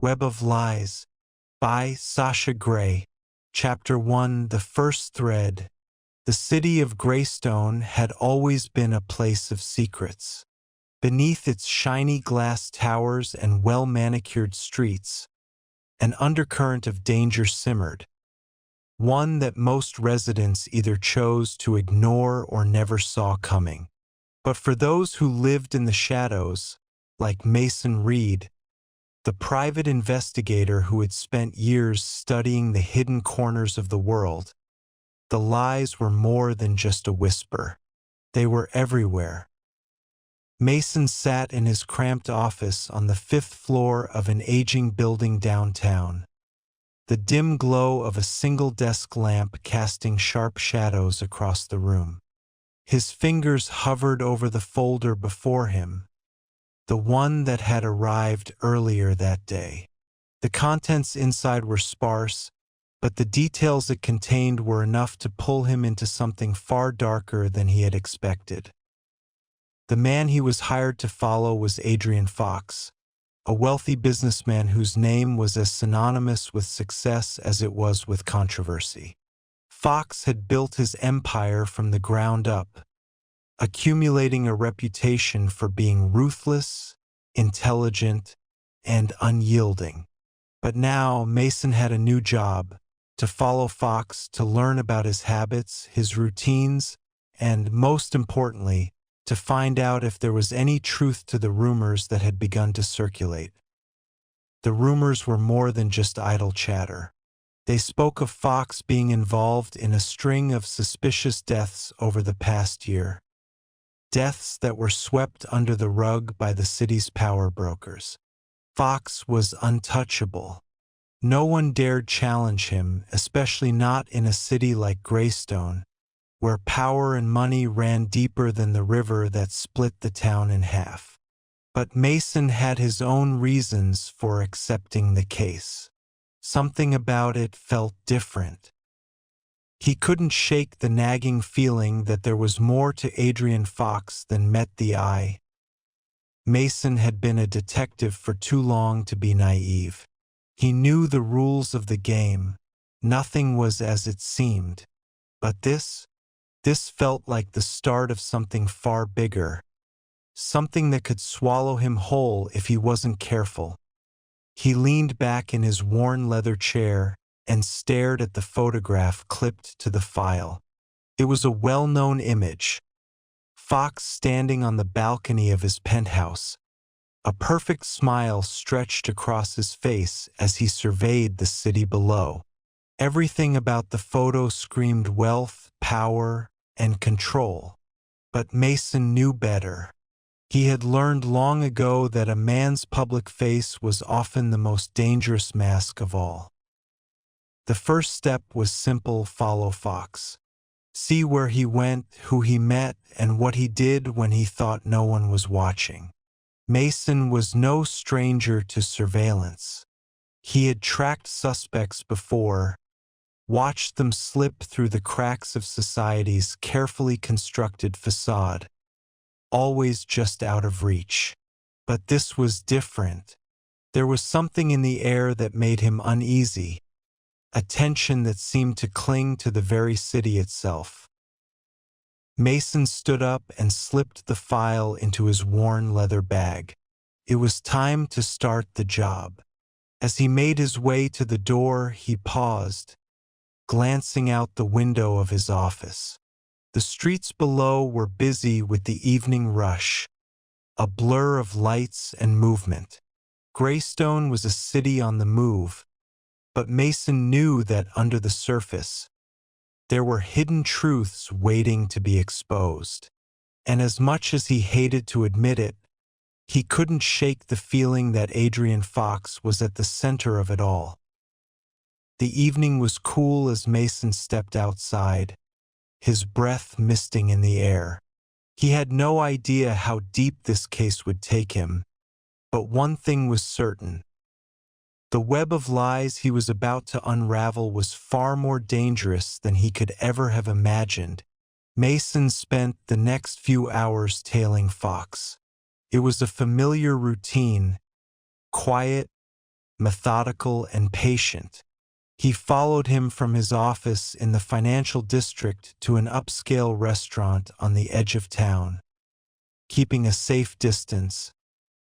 Web of Lies by Sasha. Chapter 1. The First Thread. The city of Greystone had always been a place of secrets. Beneath its shiny glass towers and well-manicured streets, an undercurrent of danger simmered, one that most residents either chose to ignore or never saw coming. But for those who lived in the shadows, like Mason Reed, the private investigator who had spent years studying the hidden corners of the world, the lies were more than just a whisper. They were everywhere. Mason sat in his cramped office on the 5th floor of an aging building downtown, the dim glow of a single desk lamp casting sharp shadows across the room. His fingers hovered over the folder before him, the one that had arrived earlier that day. The contents inside were sparse, but the details it contained were enough to pull him into something far darker than he had expected. The man he was hired to follow was Adrian Fox, a wealthy businessman whose name was as synonymous with success as it was with controversy. Fox had built his empire from the ground up, accumulating a reputation for being ruthless, intelligent, and unyielding. But now Mason had a new job: to follow Fox, to learn about his habits, his routines, and, most importantly, to find out if there was any truth to the rumors that had begun to circulate. The rumors were more than just idle chatter. They spoke of Fox being involved in a string of suspicious deaths over the past year. Deaths that were swept under the rug by the city's power brokers. Fox was untouchable. No one dared challenge him, especially not in a city like Greystone, where power and money ran deeper than the river that split the town in half. But Mason had his own reasons for accepting the case. Something about it felt different. He couldn't shake the nagging feeling that there was more to Adrian Fox than met the eye. Mason had been a detective for too long to be naive. He knew the rules of the game. Nothing was as it seemed. But this felt like the start of something far bigger, something that could swallow him whole if he wasn't careful. He leaned back in his worn leather chair and stared at the photograph clipped to the file. It was a well-known image. Fox standing on the balcony of his penthouse. A perfect smile stretched across his face as he surveyed the city below. Everything about the photo screamed wealth, power, and control. But Mason knew better. He had learned long ago that a man's public face was often the most dangerous mask of all. The first step was simple: follow Fox. See where he went, who he met, and what he did when he thought no one was watching. Mason was no stranger to surveillance. He had tracked suspects before, watched them slip through the cracks of society's carefully constructed facade, always just out of reach. But this was different. There was something in the air that made him uneasy, a tension that seemed to cling to the very city itself. Mason stood up and slipped the file into his worn leather bag. It was time to start the job. As he made his way to the door, he paused, glancing out the window of his office. The streets below were busy with the evening rush, a blur of lights and movement. Greystone was a city on the move, but Mason knew that under the surface, there were hidden truths waiting to be exposed. And as much as he hated to admit it, he couldn't shake the feeling that Adrian Fox was at the center of it all. The evening was cool as Mason stepped outside, his breath misting in the air. He had no idea how deep this case would take him, but one thing was certain. The web of lies he was about to unravel was far more dangerous than he could ever have imagined. Mason spent the next few hours tailing Fox. It was a familiar routine, quiet, methodical and patient. He followed him from his office in the financial district to an upscale restaurant on the edge of town, keeping a safe distance,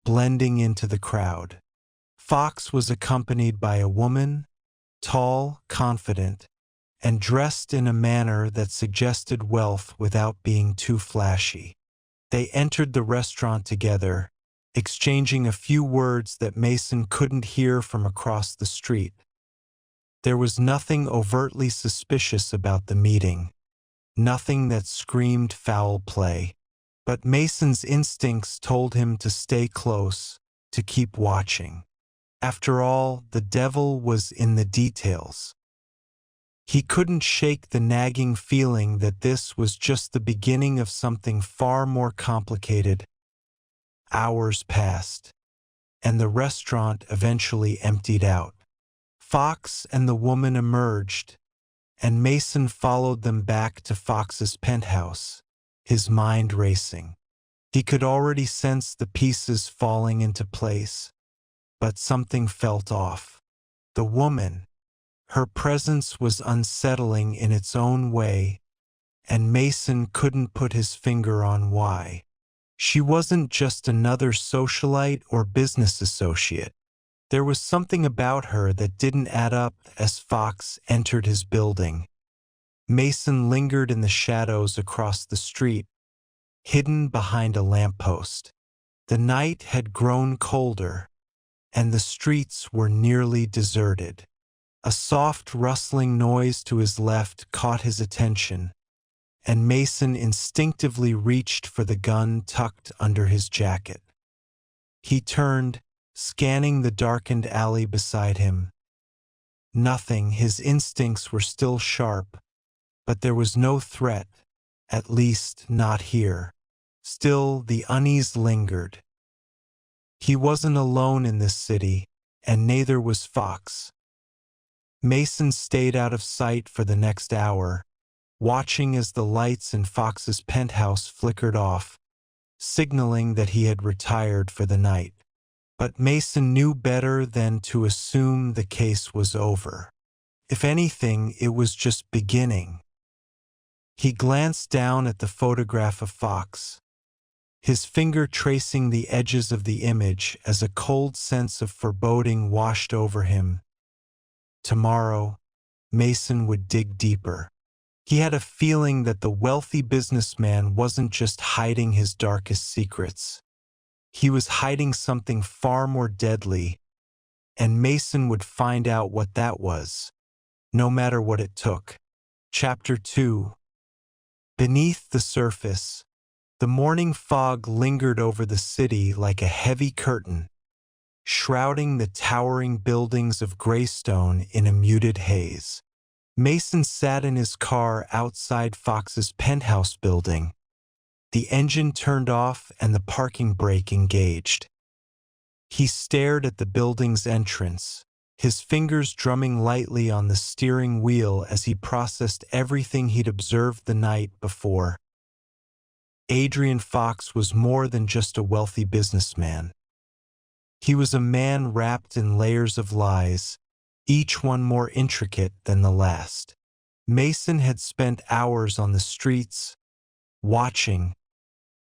blending into the crowd. Fox was accompanied by a woman, tall, confident, and dressed in a manner that suggested wealth without being too flashy. They entered the restaurant together, exchanging a few words that Mason couldn't hear from across the street. There was nothing overtly suspicious about the meeting, nothing that screamed foul play. But Mason's instincts told him to stay close, to keep watching. After all, the devil was in the details. He couldn't shake the nagging feeling that this was just the beginning of something far more complicated. Hours passed, and the restaurant eventually emptied out. Fox and the woman emerged, and Mason followed them back to Fox's penthouse, his mind racing. He could already sense the pieces falling into place, but something felt off. The woman, her presence was unsettling in its own way, and Mason couldn't put his finger on why. She wasn't just another socialite or business associate. There was something about her that didn't add up as Fox entered his building. Mason lingered in the shadows across the street, hidden behind a lamppost. The night had grown colder, and the streets were nearly deserted. A soft rustling noise to his left caught his attention, and Mason instinctively reached for the gun tucked under his jacket. He turned, scanning the darkened alley beside him. Nothing, his instincts were still sharp, but there was no threat, at least not here. Still, the unease lingered. He wasn't alone in this city, and neither was Fox. Mason stayed out of sight for the next hour, watching as the lights in Fox's penthouse flickered off, signaling that he had retired for the night. But Mason knew better than to assume the case was over. If anything, it was just beginning. He glanced down at the photograph of Fox, his finger tracing the edges of the image as a cold sense of foreboding washed over him. Tomorrow, Mason would dig deeper. He had a feeling that the wealthy businessman wasn't just hiding his darkest secrets. He was hiding something far more deadly, and Mason would find out what that was, no matter what it took. Chapter 2. Beneath the surface, the morning fog lingered over the city like a heavy curtain, shrouding the towering buildings of Greystone in a muted haze. Mason sat in his car outside Fox's penthouse building. The engine turned off and the parking brake engaged. He stared at the building's entrance, his fingers drumming lightly on the steering wheel as he processed everything he'd observed the night before. Adrian Fox was more than just a wealthy businessman. He was a man wrapped in layers of lies, each one more intricate than the last. Mason had spent hours on the streets, watching,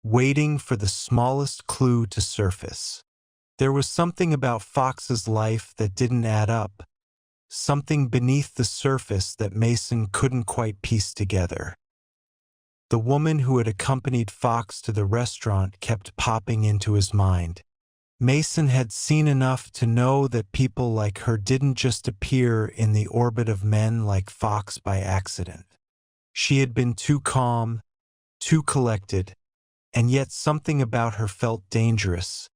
waiting for the smallest clue to surface. There was something about Fox's life that didn't add up, something beneath the surface that Mason couldn't quite piece together. The woman who had accompanied Fox to the restaurant kept popping into his mind. Mason had seen enough to know that people like her didn't just appear in the orbit of men like Fox by accident. She had been too calm, too collected, and yet something about her felt dangerous,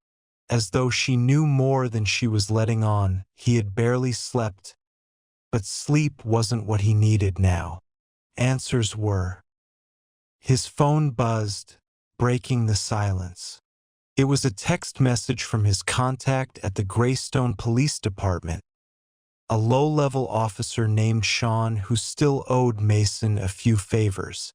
as though she knew more than she was letting on. He had barely slept, but sleep wasn't what he needed now. Answers were. His phone buzzed, breaking the silence. It was a text message from his contact at the Greystone Police Department, a low-level officer named Sean who still owed Mason a few favors.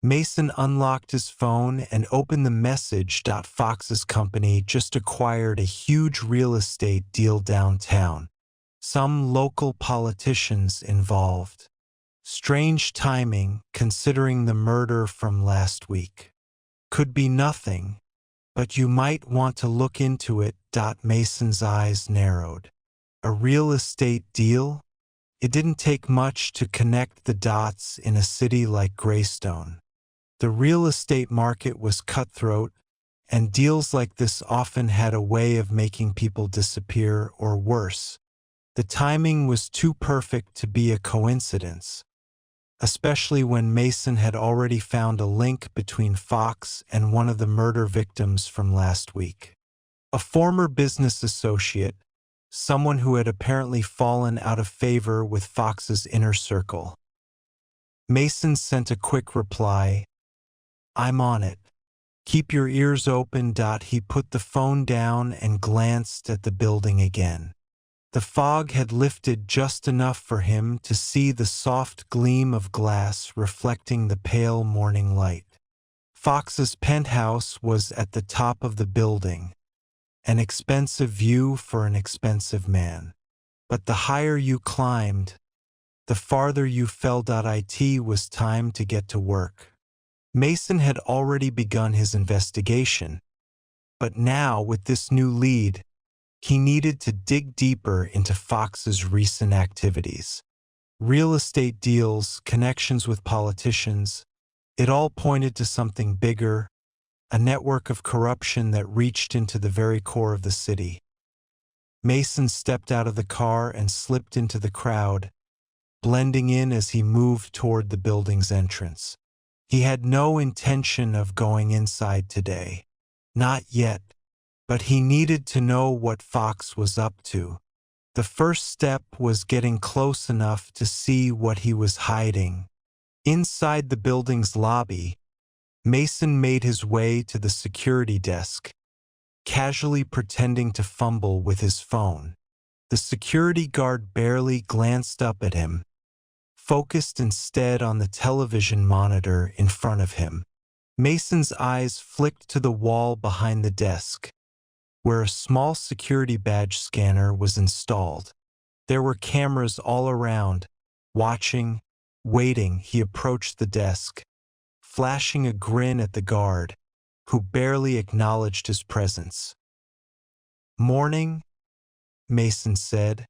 Mason unlocked his phone and opened the message. Fox's company just acquired a huge real estate deal downtown. Some local politicians involved. Strange timing, considering the murder from last week. Could be nothing, but you might want to look into it. Mason's eyes narrowed. A real estate deal? It didn't take much to connect the dots in a city like Greystone. The real estate market was cutthroat, and deals like this often had a way of making people disappear or worse. The timing was too perfect to be a coincidence, especially when Mason had already found a link between Fox and one of the murder victims from last week. A former business associate, someone who had apparently fallen out of favor with Fox's inner circle. Mason sent a quick reply, "I'm on it. Keep your ears open." He put the phone down and glanced at the building again. The fog had lifted just enough for him to see the soft gleam of glass reflecting the pale morning light. Fox's penthouse was at the top of the building, an expensive view for an expensive man. But the higher you climbed, the farther you fell. It was time to get to work. Mason had already begun his investigation, but now, with this new lead, he needed to dig deeper into Fox's recent activities. Real estate deals, connections with politicians, it all pointed to something bigger, a network of corruption that reached into the very core of the city. Mason stepped out of the car and slipped into the crowd, blending in as he moved toward the building's entrance. He had no intention of going inside today. Not yet. But he needed to know what Fox was up to. The first step was getting close enough to see what he was hiding. Inside the building's lobby, Mason made his way to the security desk, casually pretending to fumble with his phone. The security guard barely glanced up at him, focused instead on the television monitor in front of him. Mason's eyes flicked to the wall behind the desk, where a small security badge scanner was installed. There were cameras all around, watching, waiting. He approached the desk, flashing a grin at the guard, who barely acknowledged his presence. "Morning," Mason said,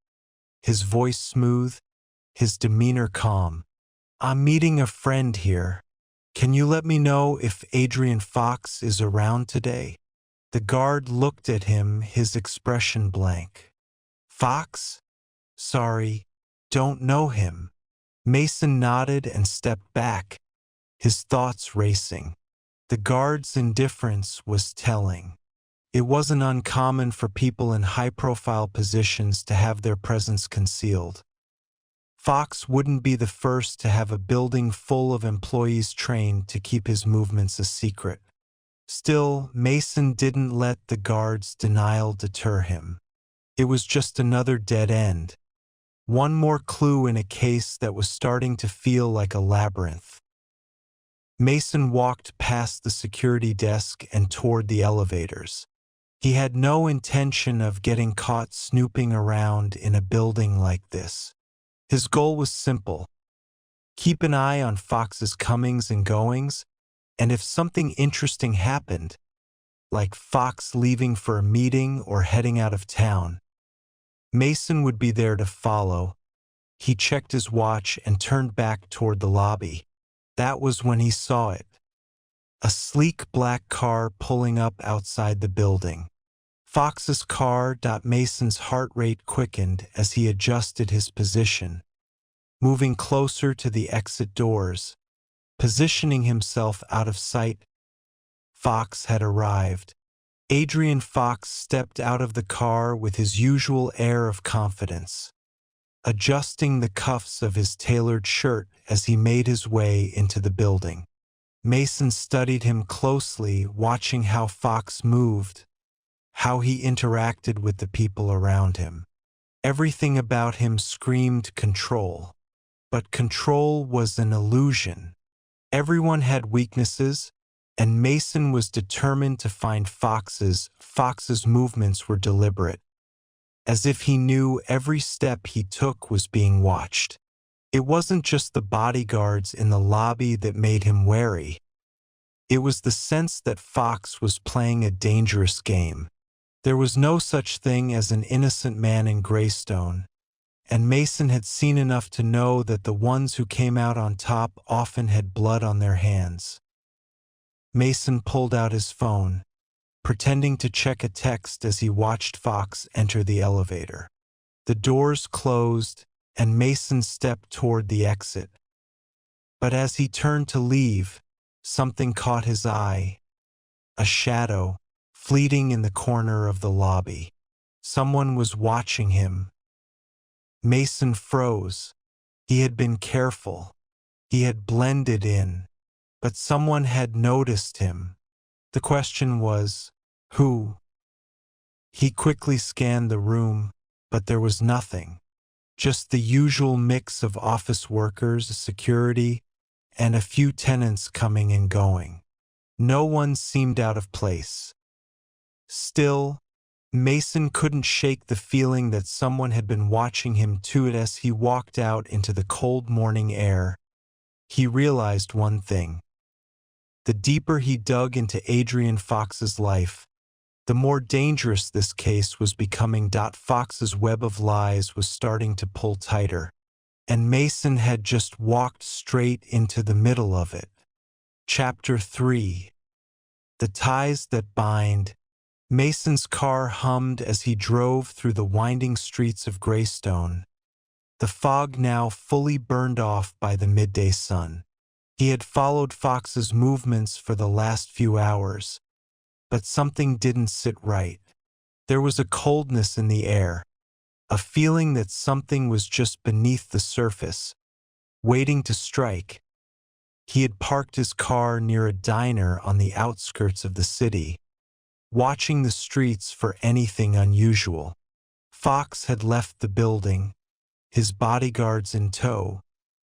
his voice smooth, his demeanor calm. "I'm meeting a friend here. Can you let me know if Adrian Fox is around today?" The guard looked at him, his expression blank. "Fox? Sorry, don't know him." Mason nodded and stepped back, his thoughts racing. The guard's indifference was telling. It wasn't uncommon for people in high-profile positions to have their presence concealed. Fox wouldn't be the first to have a building full of employees trained to keep his movements a secret. Still, Mason didn't let the guard's denial deter him. It was just another dead end. One more clue in a case that was starting to feel like a labyrinth. Mason walked past the security desk and toward the elevators. He had no intention of getting caught snooping around in a building like this. His goal was simple: keep an eye on Fox's comings and goings, and if something interesting happened, like Fox leaving for a meeting or heading out of town, Mason would be there to follow. He checked his watch and turned back toward the lobby. That was when he saw it. A sleek black car pulling up outside the building. Fox's car. Mason's heart rate quickened as he adjusted his position, moving closer to the exit doors, positioning himself out of sight. Fox had arrived. Adrian Fox stepped out of the car with his usual air of confidence, adjusting the cuffs of his tailored shirt as he made his way into the building. Mason studied him closely, watching how Fox moved, how he interacted with the people around him. Everything about him screamed control. But control was an illusion. Everyone had weaknesses, and Mason was determined to find Fox's. Fox's movements were deliberate, as if he knew every step he took was being watched. It wasn't just the bodyguards in the lobby that made him wary. It was the sense that Fox was playing a dangerous game. There was no such thing as an innocent man in Greystone, and Mason had seen enough to know that the ones who came out on top often had blood on their hands. Mason pulled out his phone, pretending to check a text as he watched Fox enter the elevator. The doors closed, and Mason stepped toward the exit. But as he turned to leave, something caught his eye. A shadow, fleeting in the corner of the lobby. Someone was watching him. Mason froze. He had been careful. He had blended in. But someone had noticed him. The question was, who? He quickly scanned the room, but there was nothing. Just the usual mix of office workers, security, and a few tenants coming and going. No one seemed out of place. Still, Mason couldn't shake the feeling that someone had been watching him too. As he walked out into the cold morning air, he realized one thing. The deeper he dug into Adrian Fox's life, the more dangerous this case was becoming. Fox's web of lies was starting to pull tighter, and Mason had just walked straight into the middle of it. Chapter 3. The Ties That Bind. Mason's car hummed as he drove through the winding streets of Greystone, the fog now fully burned off by the midday sun. He had followed Fox's movements for the last few hours, but something didn't sit right. There was a coldness in the air, a feeling that something was just beneath the surface, waiting to strike. He had parked his car near a diner on the outskirts of the city, watching the streets for anything unusual. Fox had left the building, his bodyguards in tow,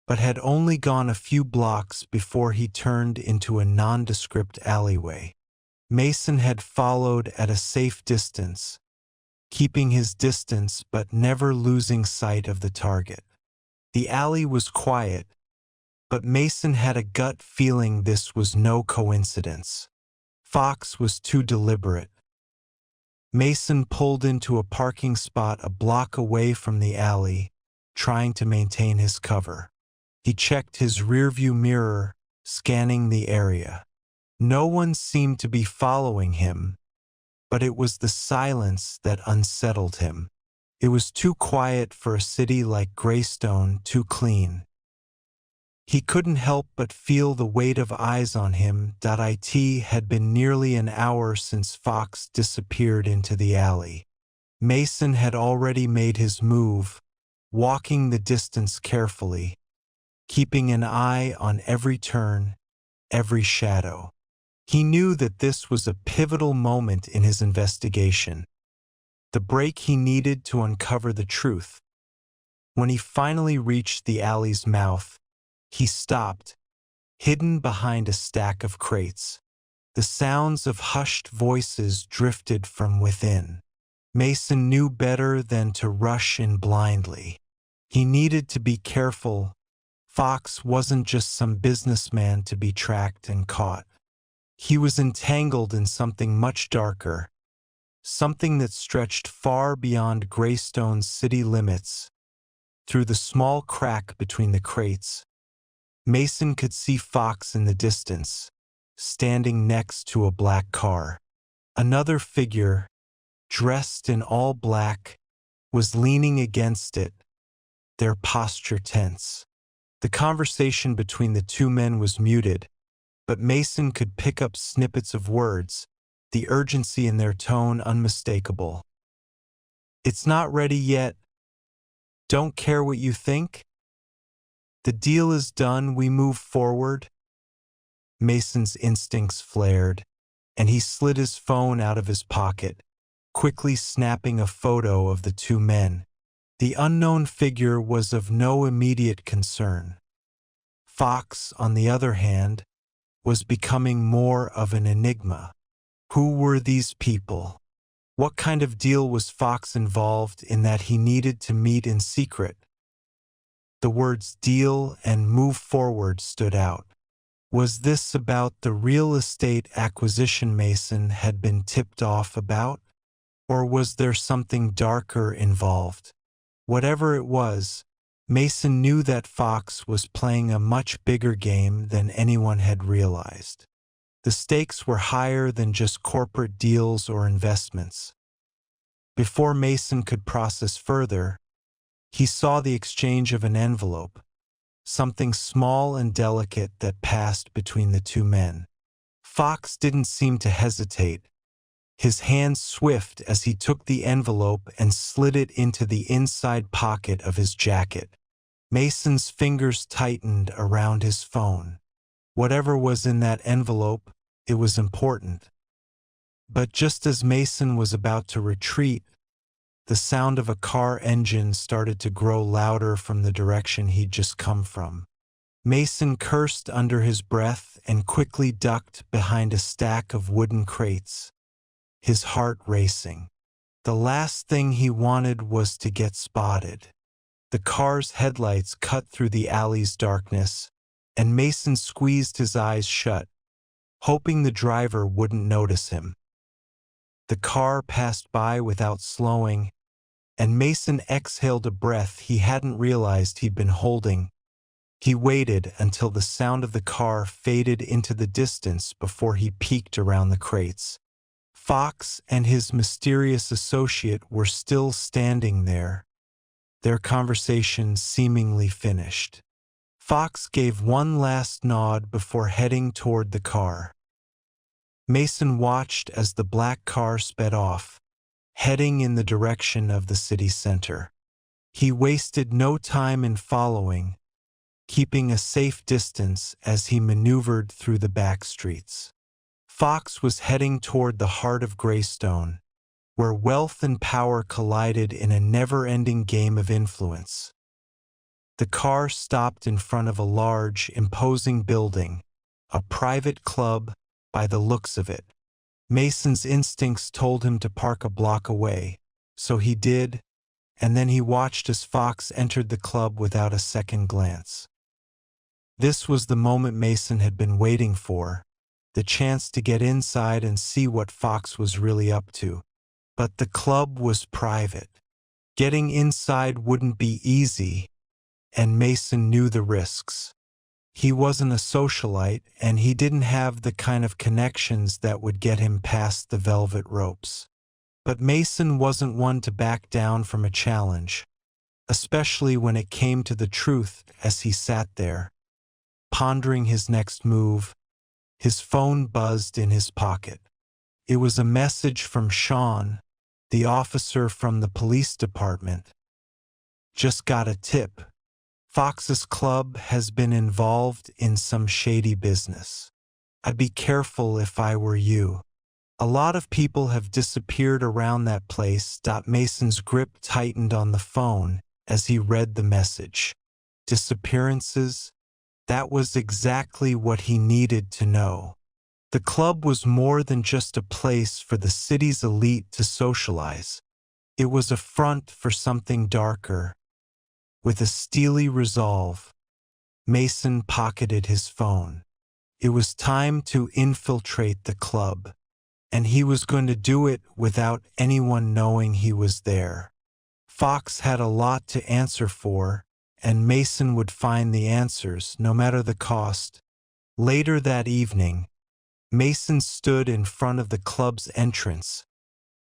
but had only gone a few blocks before he turned into a nondescript alleyway. Mason had followed at a safe distance, keeping his distance but never losing sight of the target. The alley was quiet, but Mason had a gut feeling this was no coincidence. Fox was too deliberate. Mason pulled into a parking spot a block away from the alley, trying to maintain his cover. He checked his rearview mirror, scanning the area. No one seemed to be following him, but it was the silence that unsettled him. It was too quiet for a city like Greystone, too clean. He couldn't help but feel the weight of eyes on him. It had been nearly an hour since Fox disappeared into the alley. Mason had already made his move, walking the distance carefully, keeping an eye on every turn, every shadow. He knew that this was a pivotal moment in his investigation, the break he needed to uncover the truth. When he finally reached the alley's mouth, he stopped, hidden behind a stack of crates. The sounds of hushed voices drifted from within. Mason knew better than to rush in blindly. He needed to be careful. Fox wasn't just some businessman to be tracked and caught. He was entangled in something much darker, something that stretched far beyond Greystone's city limits. Through the small crack between the crates, Mason could see Fox in the distance, standing next to a black car. Another figure, dressed in all black, was leaning against it, their posture tense. The conversation between the two men was muted, but Mason could pick up snippets of words, the urgency in their tone unmistakable. "It's not ready yet. Don't care what you think? The deal is done, we move forward." Mason's instincts flared, and he slid his phone out of his pocket, quickly snapping a photo of the two men. The unknown figure was of no immediate concern. Fox, on the other hand, was becoming more of an enigma. Who were these people? What kind of deal was Fox involved in that he needed to meet in secret? The words deal and move forward stood out. Was this about the real estate acquisition Mason had been tipped off about? Or was there something darker involved? Whatever it was, Mason knew that Fox was playing a much bigger game than anyone had realized. The stakes were higher than just corporate deals or investments. Before Mason could process further, he saw the exchange of an envelope, something small and delicate that passed between the two men. Fox didn't seem to hesitate, his hand swift as he took the envelope and slid it into the inside pocket of his jacket. Mason's fingers tightened around his phone. Whatever was in that envelope, it was important. But just as Mason was about to retreat, the sound of a car engine started to grow louder from the direction he'd just come from. Mason cursed under his breath and quickly ducked behind a stack of wooden crates, his heart racing. The last thing he wanted was to get spotted. The car's headlights cut through the alley's darkness, and Mason squeezed his eyes shut, hoping the driver wouldn't notice him. The car passed by without slowing, and Mason exhaled a breath he hadn't realized he'd been holding. He waited until the sound of the car faded into the distance before he peeked around the crates. Fox and his mysterious associate were still standing there, their conversation seemingly finished. Fox gave one last nod before heading toward the car. Mason watched as the black car sped off, heading in the direction of the city center. He wasted no time in following, keeping a safe distance as he maneuvered through the back streets. Fox was heading toward the heart of Greystone, where wealth and power collided in a never-ending game of influence. The car stopped in front of a large, imposing building, a private club by the looks of it. Mason's instincts told him to park a block away, so he did, and then he watched as Fox entered the club without a second glance. This was the moment Mason had been waiting for, the chance to get inside and see what Fox was really up to. But the club was private. Getting inside wouldn't be easy, and Mason knew the risks. He wasn't a socialite, and he didn't have the kind of connections that would get him past the velvet ropes. But Mason wasn't one to back down from a challenge, especially when it came to the truth. As he sat there, pondering his next move, his phone buzzed in his pocket. It was a message from Sean, the officer from the police department. Just got a tip. Fox's club has been involved in some shady business. I'd be careful if I were you. A lot of people have disappeared around that place. Mason's grip tightened on the phone as he read the message. Disappearances? That was exactly what he needed to know. The club was more than just a place for the city's elite to socialize. It was a front for something darker. With a steely resolve, Mason pocketed his phone. It was time to infiltrate the club, and he was going to do it without anyone knowing he was there. Fox had a lot to answer for, and Mason would find the answers, no matter the cost. Later that evening, Mason stood in front of the club's entrance,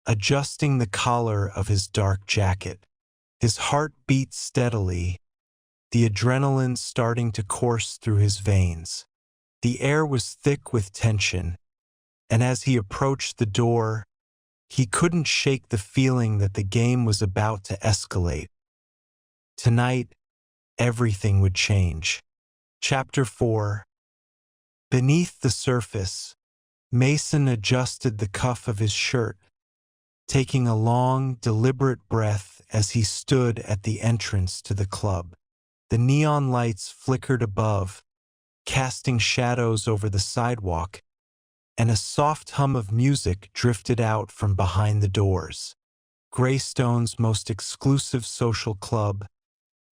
adjusting the collar of his dark jacket. His heart beat steadily, the adrenaline starting to course through his veins. The air was thick with tension, and as he approached the door, he couldn't shake the feeling that the game was about to escalate. Tonight, everything would change. Chapter 4. Beneath the surface, Mason adjusted the cuff of his shirt, taking a long, deliberate breath as he stood at the entrance to the club. The neon lights flickered above, casting shadows over the sidewalk, and a soft hum of music drifted out from behind the doors. Greystone's most exclusive social club,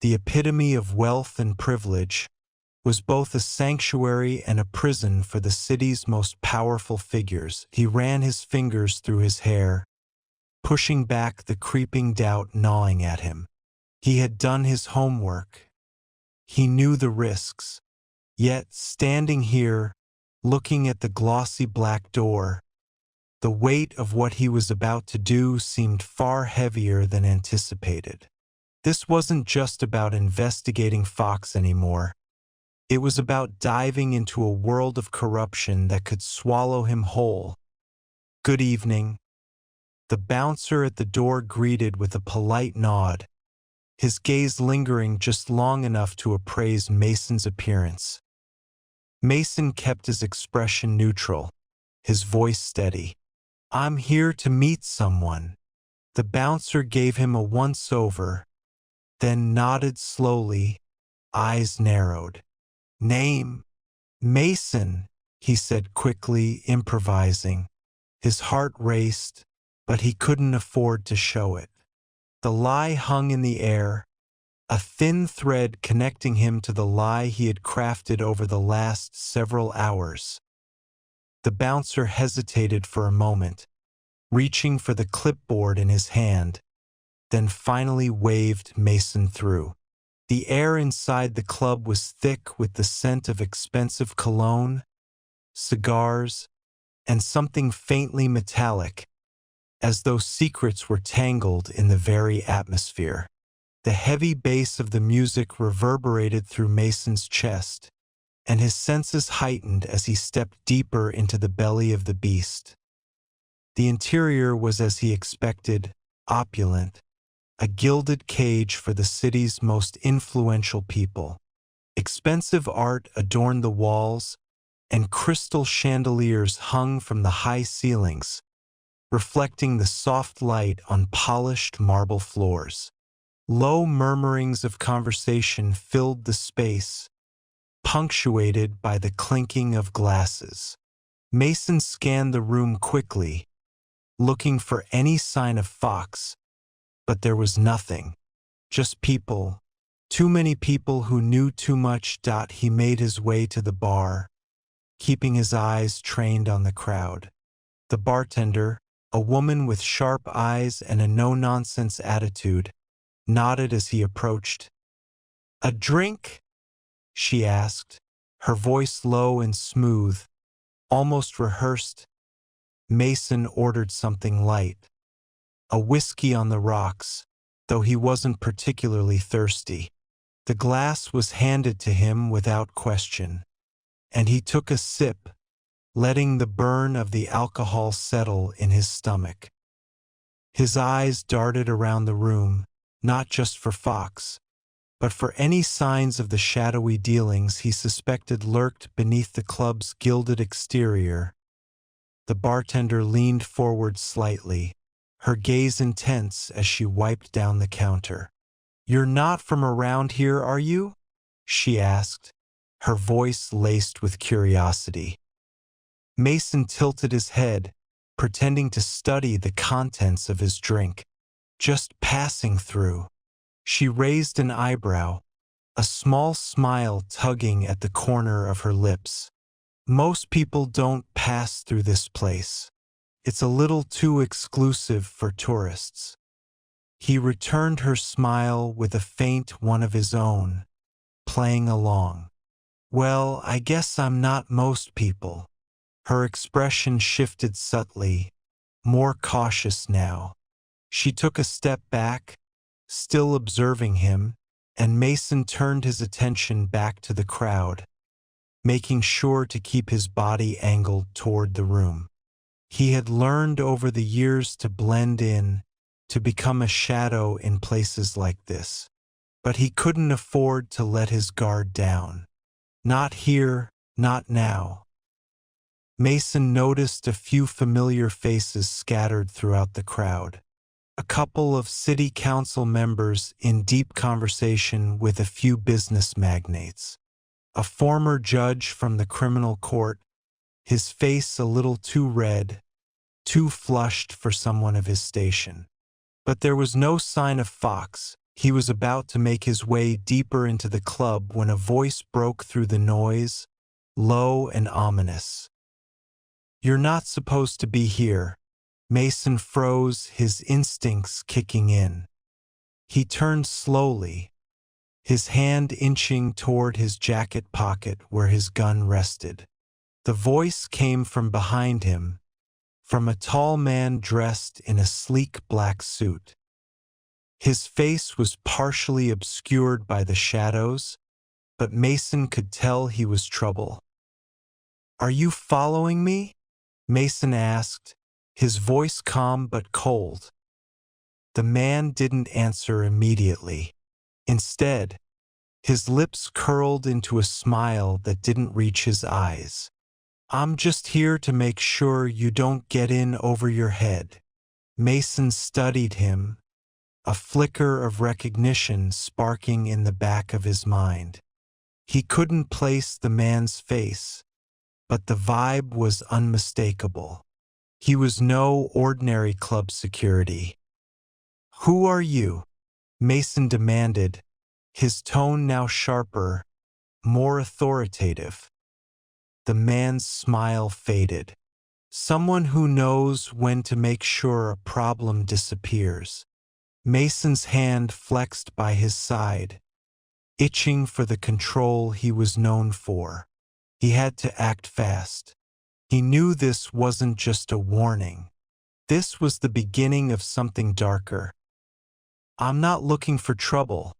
the epitome of wealth and privilege, was both a sanctuary and a prison for the city's most powerful figures. He ran his fingers through his hair, pushing back the creeping doubt gnawing at him. He had done his homework. He knew the risks. Yet, standing here, looking at the glossy black door, the weight of what he was about to do seemed far heavier than anticipated. This wasn't just about investigating Fox anymore. It was about diving into a world of corruption that could swallow him whole. "Good evening." The bouncer at the door greeted with a polite nod, his gaze lingering just long enough to appraise Mason's appearance. Mason kept his expression neutral, his voice steady. "I'm here to meet someone." The bouncer gave him a once-over, then nodded slowly, eyes narrowed. "Name?" "Mason," he said quickly, improvising. His heart raced, but he couldn't afford to show it. The lie hung in the air, a thin thread connecting him to the lie he had crafted over the last several hours. The bouncer hesitated for a moment, reaching for the clipboard in his hand, then finally waved Mason through. The air inside the club was thick with the scent of expensive cologne, cigars, and something faintly metallic, as though secrets were tangled in the very atmosphere. The heavy bass of the music reverberated through Mason's chest, and his senses heightened as he stepped deeper into the belly of the beast. The interior was as he expected, opulent, a gilded cage for the city's most influential people. Expensive art adorned the walls, and crystal chandeliers hung from the high ceilings, reflecting the soft light on polished marble floors. Low murmurings of conversation filled the space, punctuated by the clinking of glasses. Mason scanned the room quickly, looking for any sign of Fox, but there was nothing. Just people. Too many people who knew too much. He made his way to the bar, keeping his eyes trained on the crowd. The bartender, a woman with sharp eyes and a no-nonsense attitude, nodded as he approached. "A drink?" she asked, her voice low and smooth, almost rehearsed. Mason ordered something light. A whiskey on the rocks, though he wasn't particularly thirsty. The glass was handed to him without question, and he took a sip, letting the burn of the alcohol settle in his stomach. His eyes darted around the room, not just for Fox, but for any signs of the shadowy dealings he suspected lurked beneath the club's gilded exterior. The bartender leaned forward slightly, her gaze intense as she wiped down the counter. "You're not from around here, are you?" she asked, her voice laced with curiosity. Mason tilted his head, pretending to study the contents of his drink. "Just passing through." She raised an eyebrow, a small smile tugging at the corner of her lips. "Most people don't pass through this place. It's a little too exclusive for tourists." He returned her smile with a faint one of his own, playing along. "Well, I guess I'm not most people." Her expression shifted subtly, more cautious now. She took a step back, still observing him, and Mason turned his attention back to the crowd, making sure to keep his body angled toward the room. He had learned over the years to blend in, to become a shadow in places like this. But he couldn't afford to let his guard down. Not here, not now. Mason noticed a few familiar faces scattered throughout the crowd. A couple of city council members in deep conversation with a few business magnates. a former judge from the criminal court, his face a little too red, too flushed for someone of his station. But there was no sign of Fox. He was about to make his way deeper into the club when a voice broke through the noise, low and ominous. "You're not supposed to be here." Mason froze, his instincts kicking in. He turned slowly, his hand inching toward his jacket pocket where his gun rested. The voice came from behind him, from a tall man dressed in a sleek black suit. His face was partially obscured by the shadows, but Mason could tell he was trouble. "Are you following me?" Mason asked, his voice calm but cold. The man didn't answer immediately. Instead, his lips curled into a smile that didn't reach his eyes. "I'm just here to make sure you don't get in over your head." Mason studied him, a flicker of recognition sparking in the back of his mind. He couldn't place the man's face, but the vibe was unmistakable. He was no ordinary club security. "Who are you?" Mason demanded, his tone now sharper, more authoritative. The man's smile faded. "Someone who knows when to make sure a problem disappears." Mason's hand flexed by his side, itching for the control he was known for. He had to act fast. He knew this wasn't just a warning. This was the beginning of something darker. "I'm not looking for trouble,"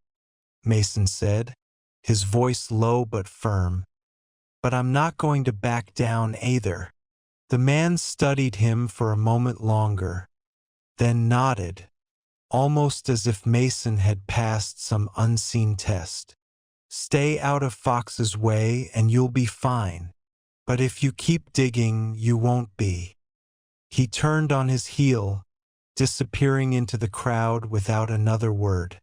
Mason said, his voice low but firm. "But I'm not going to back down either." The man studied him for a moment longer, then nodded, almost as if Mason had passed some unseen test. "Stay out of Fox's way and you'll be fine. But if you keep digging, you won't be." He turned on his heel, disappearing into the crowd without another word.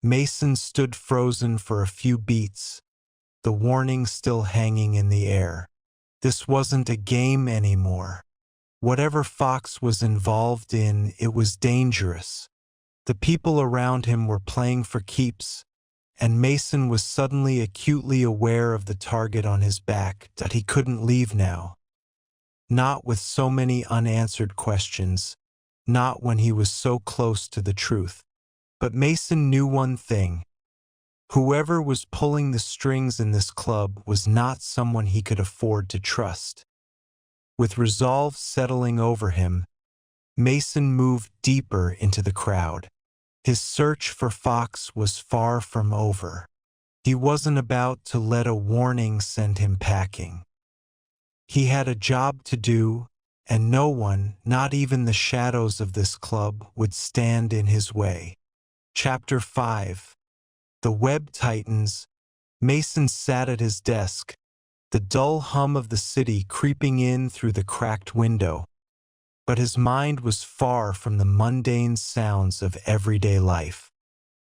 Mason stood frozen for a few beats, the warning still hanging in the air. This wasn't a game anymore. Whatever Fox was involved in, it was dangerous. The people around him were playing for keeps, and Mason was suddenly acutely aware of the target on his back, that he couldn't leave now. Not with so many unanswered questions, not when he was so close to the truth. But Mason knew one thing. Whoever was pulling the strings in this club was not someone he could afford to trust. With resolve settling over him, Mason moved deeper into the crowd. His search for Fox was far from over. He wasn't about to let a warning send him packing. He had a job to do, and no one, not even the shadows of this club, would stand in his way. Chapter 5. The Web Titans. Mason sat at his desk, the dull hum of the city creeping in through the cracked window. But his mind was far from the mundane sounds of everyday life.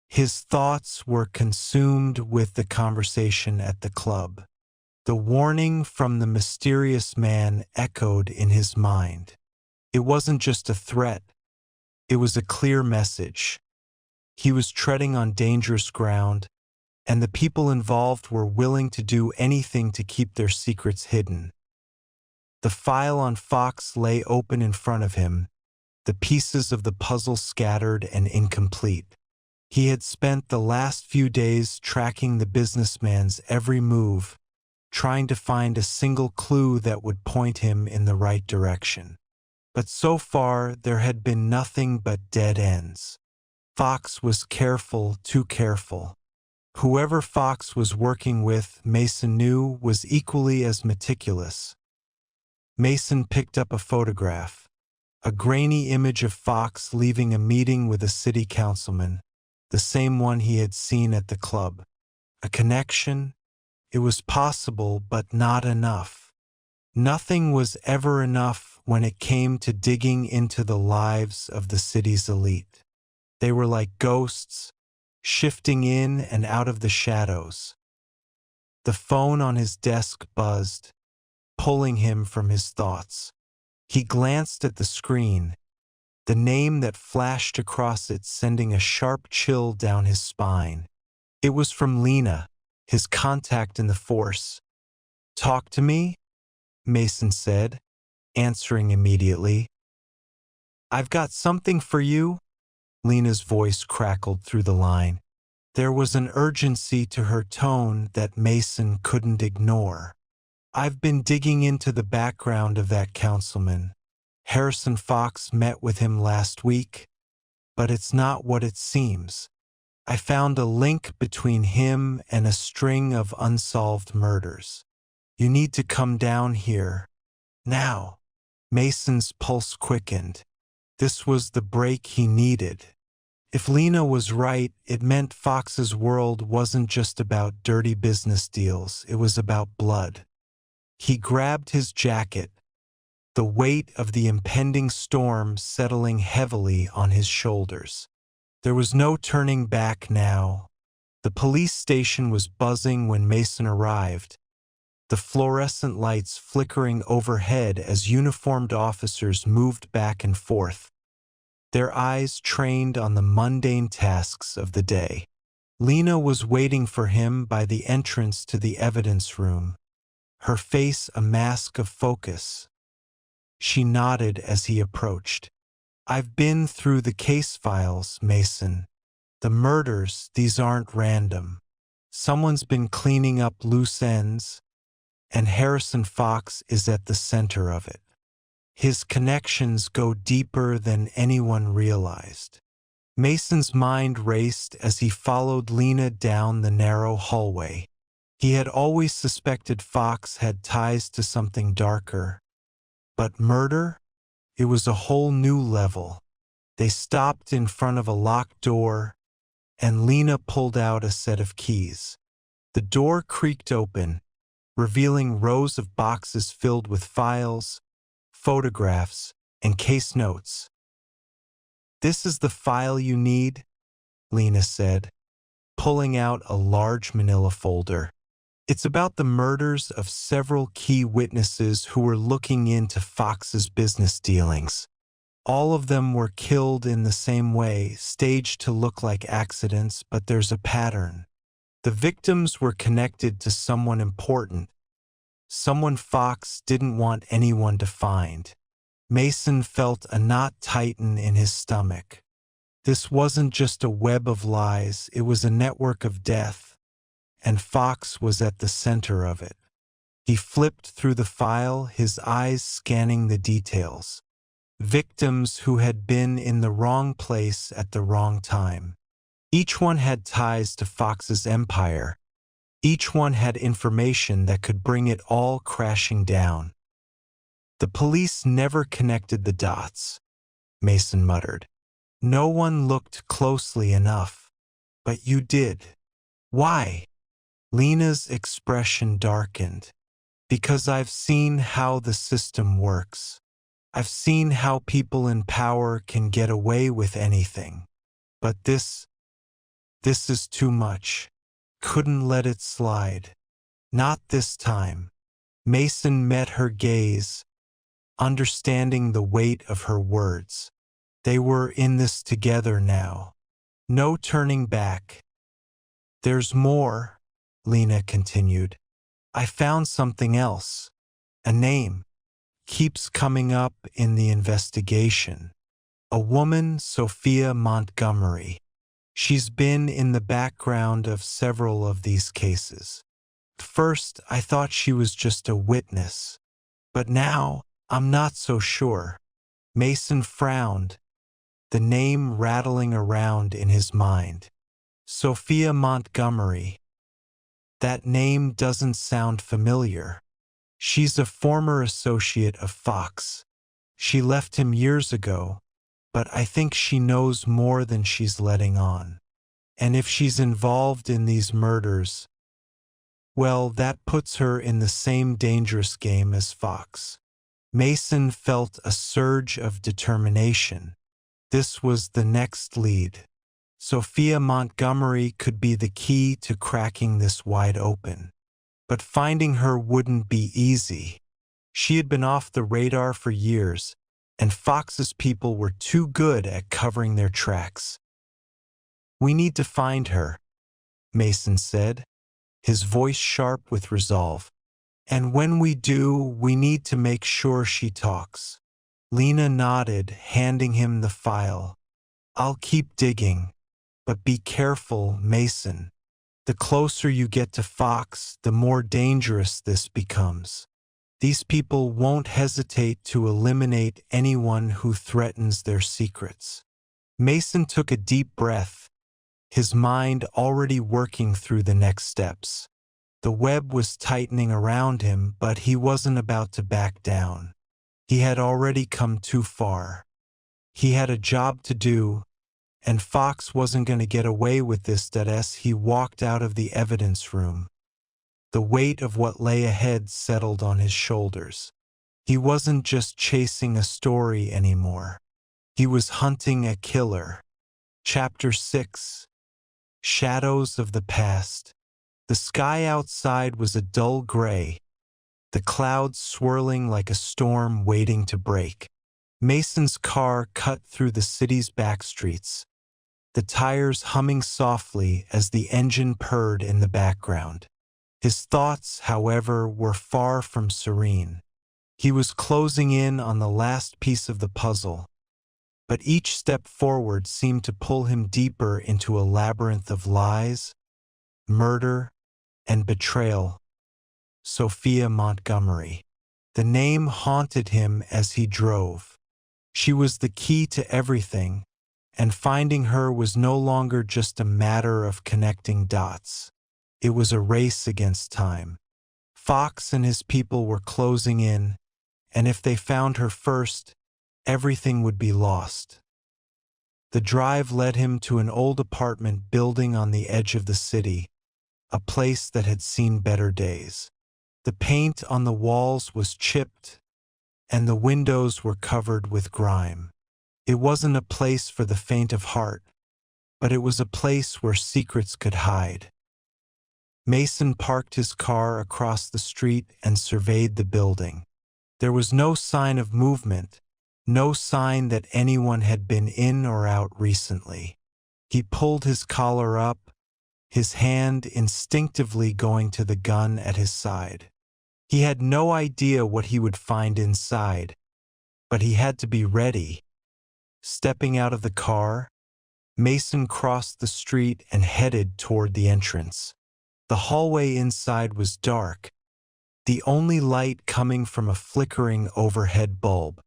His thoughts were consumed with the conversation at the club. The warning from the mysterious man echoed in his mind. It wasn't just a threat. It was a clear message. He was treading on dangerous ground, and the people involved were willing to do anything to keep their secrets hidden. The file on Fox lay open in front of him, the pieces of the puzzle scattered and incomplete. He had spent the last few days tracking the businessman's every move, trying to find a single clue that would point him in the right direction. But so far, there had been nothing but dead ends. Fox was careful, too careful. Whoever Fox was working with, Mason knew, was equally as meticulous. Mason picked up a photograph, a grainy image of Fox leaving a meeting with a city councilman, the same one he had seen at the club. A connection? It was possible, but not enough. Nothing was ever enough when it came to digging into the lives of the city's elite. They were like ghosts, shifting in and out of the shadows. The phone on his desk buzzed, pulling him from his thoughts. He glanced at the screen, the name that flashed across it sending a sharp chill down his spine. It was from Lena, his contact in the force. "Talk to me?" Mason said, answering immediately. "I've got something for you," Lena's voice crackled through the line. There was an urgency to her tone that Mason couldn't ignore. "I've been digging into the background of that councilman. Harrison Fox met with him last week, but it's not what it seems. I found a link between him and a string of unsolved murders. You need to come down here. Now." Mason's pulse quickened. This was the break he needed. If Lena was right, it meant Fox's world wasn't just about dirty business deals, it was about blood. He grabbed his jacket, the weight of the impending storm settling heavily on his shoulders. There was no turning back now. The police station was buzzing when Mason arrived, the fluorescent lights flickering overhead as uniformed officers moved back and forth, their eyes trained on the mundane tasks of the day. Lena was waiting for him by the entrance to the evidence room, her face a mask of focus. She nodded as he approached. "I've been through the case files, Mason. The murders, these aren't random. Someone's been cleaning up loose ends, and Harrison Fox is at the center of it. His connections go deeper than anyone realized." Mason's mind raced as he followed Lena down the narrow hallway. He had always suspected Fox had ties to something darker. But murder? It was a whole new level. They stopped in front of a locked door, and Lena pulled out a set of keys. The door creaked open, revealing rows of boxes filled with files, photographs, and case notes. "This is the file you need," Lena said, pulling out a large manila folder. "It's about the murders of several key witnesses who were looking into Fox's business dealings. All of them were killed in the same way, staged to look like accidents, but there's a pattern. The victims were connected to someone important, someone Fox didn't want anyone to find." Mason felt a knot tighten in his stomach. This wasn't just a web of lies, it was a network of death, and Fox was at the center of it. He flipped through the file, his eyes scanning the details. Victims who had been in the wrong place at the wrong time. Each one had ties to Fox's empire. Each one had information that could bring it all crashing down. "The police never connected the dots," Mason muttered. "No one looked closely enough. But you did. Why?" Lena's expression darkened. "Because I've seen how the system works. I've seen how people in power can get away with anything. But this is too much. Couldn't let it slide. Not this time." Mason met her gaze, understanding the weight of her words. They were in this together now. No turning back. "There's more," Lena continued. "I found something else. A name keeps coming up in the investigation. A woman, Sophia Montgomery. She's been in the background of several of these cases. First, I thought she was just a witness. But now, I'm not so sure." Mason frowned, the name rattling around in his mind. Sophia Montgomery. That name doesn't sound familiar. She's a former associate of Fox. She left him years ago, but I think she knows more than she's letting on. And if she's involved in these murders, well, that puts her in the same dangerous game as Fox. Mason felt a surge of determination. This was the next lead. Sophia Montgomery could be the key to cracking this wide open. But finding her wouldn't be easy. She had been off the radar for years, and Fox's people were too good at covering their tracks. "We need to find her," Mason said, his voice sharp with resolve. "And when we do, we need to make sure she talks." Lena nodded, handing him the file. "I'll keep digging, but be careful, Mason. The closer you get to Fox, the more dangerous this becomes. These people won't hesitate to eliminate anyone who threatens their secrets." Mason took a deep breath, his mind already working through the next steps. The web was tightening around him, but he wasn't about to back down. He had already come too far. He had a job to do, and Fox wasn't going to get away with this. As he walked out of the evidence room, the weight of what lay ahead settled on his shoulders. He wasn't just chasing a story anymore. He was hunting a killer. Chapter 6. Shadows of the Past. The sky outside was a dull gray, the clouds swirling like a storm waiting to break. Mason's car cut through the city's back streets, the tires humming softly as the engine purred in the background. His thoughts, however, were far from serene. He was closing in on the last piece of the puzzle, but each step forward seemed to pull him deeper into a labyrinth of lies, murder, and betrayal. Sophia Montgomery. The name haunted him as he drove. She was the key to everything, and finding her was no longer just a matter of connecting dots. It was a race against time. Fox and his people were closing in, and if they found her first, everything would be lost. The drive led him to an old apartment building on the edge of the city, a place that had seen better days. The paint on the walls was chipped, and the windows were covered with grime. It wasn't a place for the faint of heart, but it was a place where secrets could hide. Mason parked his car across the street and surveyed the building. There was no sign of movement, no sign that anyone had been in or out recently. He pulled his collar up, his hand instinctively going to the gun at his side. He had no idea what he would find inside, but he had to be ready. Stepping out of the car, Mason crossed the street and headed toward the entrance. The hallway inside was dark, the only light coming from a flickering overhead bulb.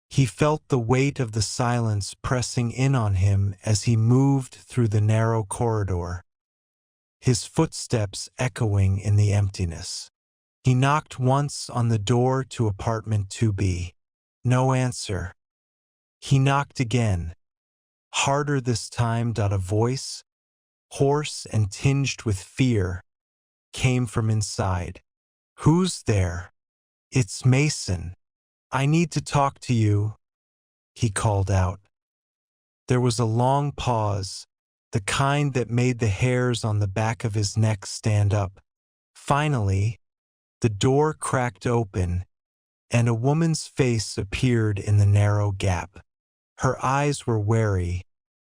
He felt the weight of the silence pressing in on him as he moved through the narrow corridor, his footsteps echoing in the emptiness. He knocked once on the door to apartment 2B. No answer. He knocked again, harder this time. A voice, hoarse and tinged with fear, came from inside. "Who's there?" "It's Mason. I need to talk to you," he called out. There was a long pause, the kind that made the hairs on the back of his neck stand up. Finally, the door cracked open, and a woman's face appeared in the narrow gap. Her eyes were wary,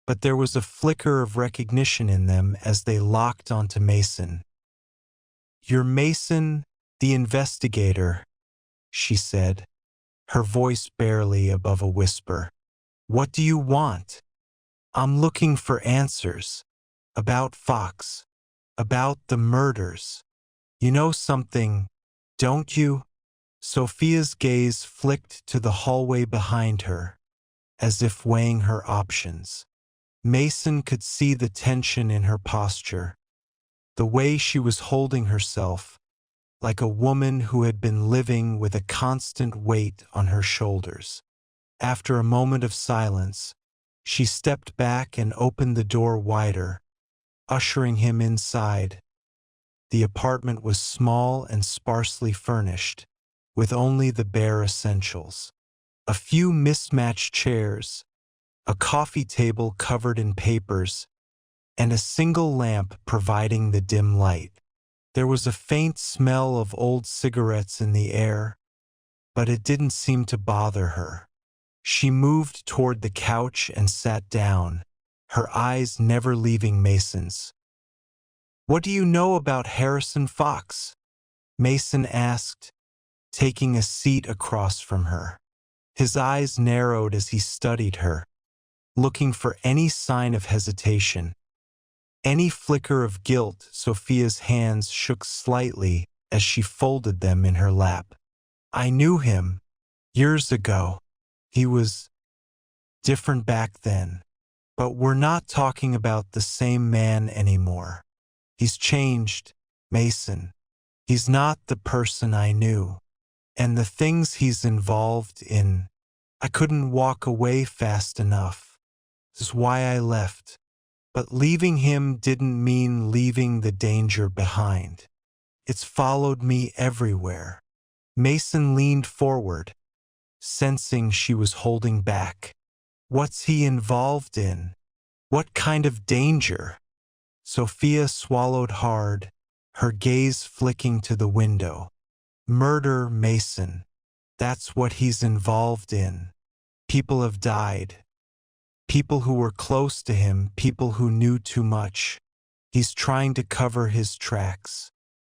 but there was a flicker of recognition in them as they locked onto Mason. "You're Mason, the investigator," she said, her voice barely above a whisper. "What do you want?" "I'm looking for answers. About Fox. About the murders. You know something, don't you?" Sophia's gaze flicked to the hallway behind her, as if weighing her options. Mason could see the tension in her posture, the way she was holding herself, like a woman who had been living with a constant weight on her shoulders. After a moment of silence, she stepped back and opened the door wider, ushering him inside. The apartment was small and sparsely furnished, with only the bare essentials. A few mismatched chairs, a coffee table covered in papers, and a single lamp providing the dim light. There was a faint smell of old cigarettes in the air, but it didn't seem to bother her. She moved toward the couch and sat down, her eyes never leaving Mason's. "What do you know about Harrison Fox?" Mason asked, taking a seat across from her. His eyes narrowed as he studied her, looking for any sign of hesitation, any flicker of guilt. Sophia's hands shook slightly as she folded them in her lap. "I knew him years ago. He was different back then. But we're not talking about the same man anymore. He's changed, Mason. He's not the person I knew. And the things he's involved in, I couldn't walk away fast enough. This is why I left. But leaving him didn't mean leaving the danger behind. It's followed me everywhere." Mason leaned forward, sensing she was holding back. "What's he involved in? What kind of danger?" Sophia swallowed hard, her gaze flicking to the window. "Murder, Mason. That's what he's involved in. People have died. People who were close to him, people who knew too much. He's trying to cover his tracks.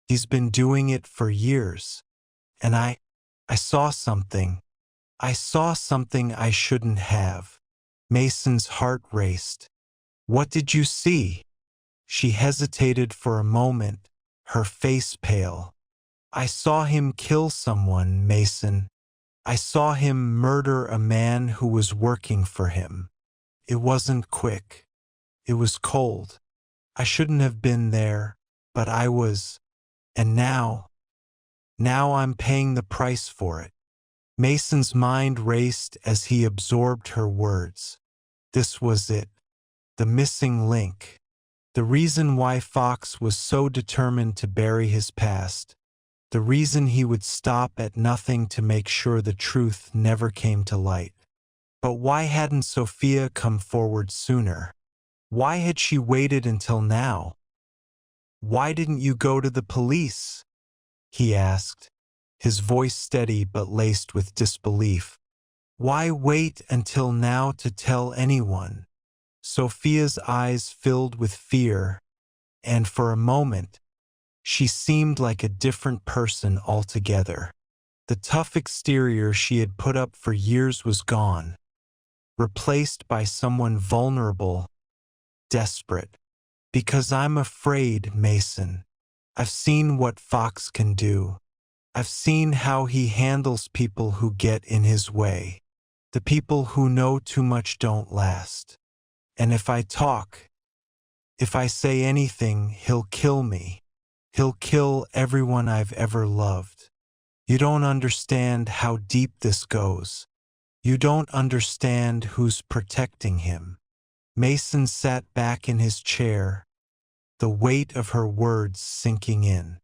He's been doing it for years. And I saw something. I saw something I shouldn't have." Mason's heart raced. "What did you see?" She hesitated for a moment, her face pale. "I saw him kill someone, Mason. I saw him murder a man who was working for him. It wasn't quick. It was cold. I shouldn't have been there, but I was. And now I'm paying the price for it." Mason's mind raced as he absorbed her words. This was it, the missing link, the reason why Fox was so determined to bury his past, the reason he would stop at nothing to make sure the truth never came to light. But why hadn't Sophia come forward sooner? Why had she waited until now? "Why didn't you go to the police?" he asked, his voice steady but laced with disbelief. "Why wait until now to tell anyone?" Sophia's eyes filled with fear, and for a moment, she seemed like a different person altogether. The tough exterior she had put up for years was gone, replaced by someone vulnerable, desperate. "Because I'm afraid, Mason. I've seen what Fox can do. I've seen how he handles people who get in his way. The people who know too much don't last. And if I talk, if I say anything, he'll kill me. He'll kill everyone I've ever loved. You don't understand how deep this goes. You don't understand who's protecting him." Mason sat back in his chair, the weight of her words sinking in.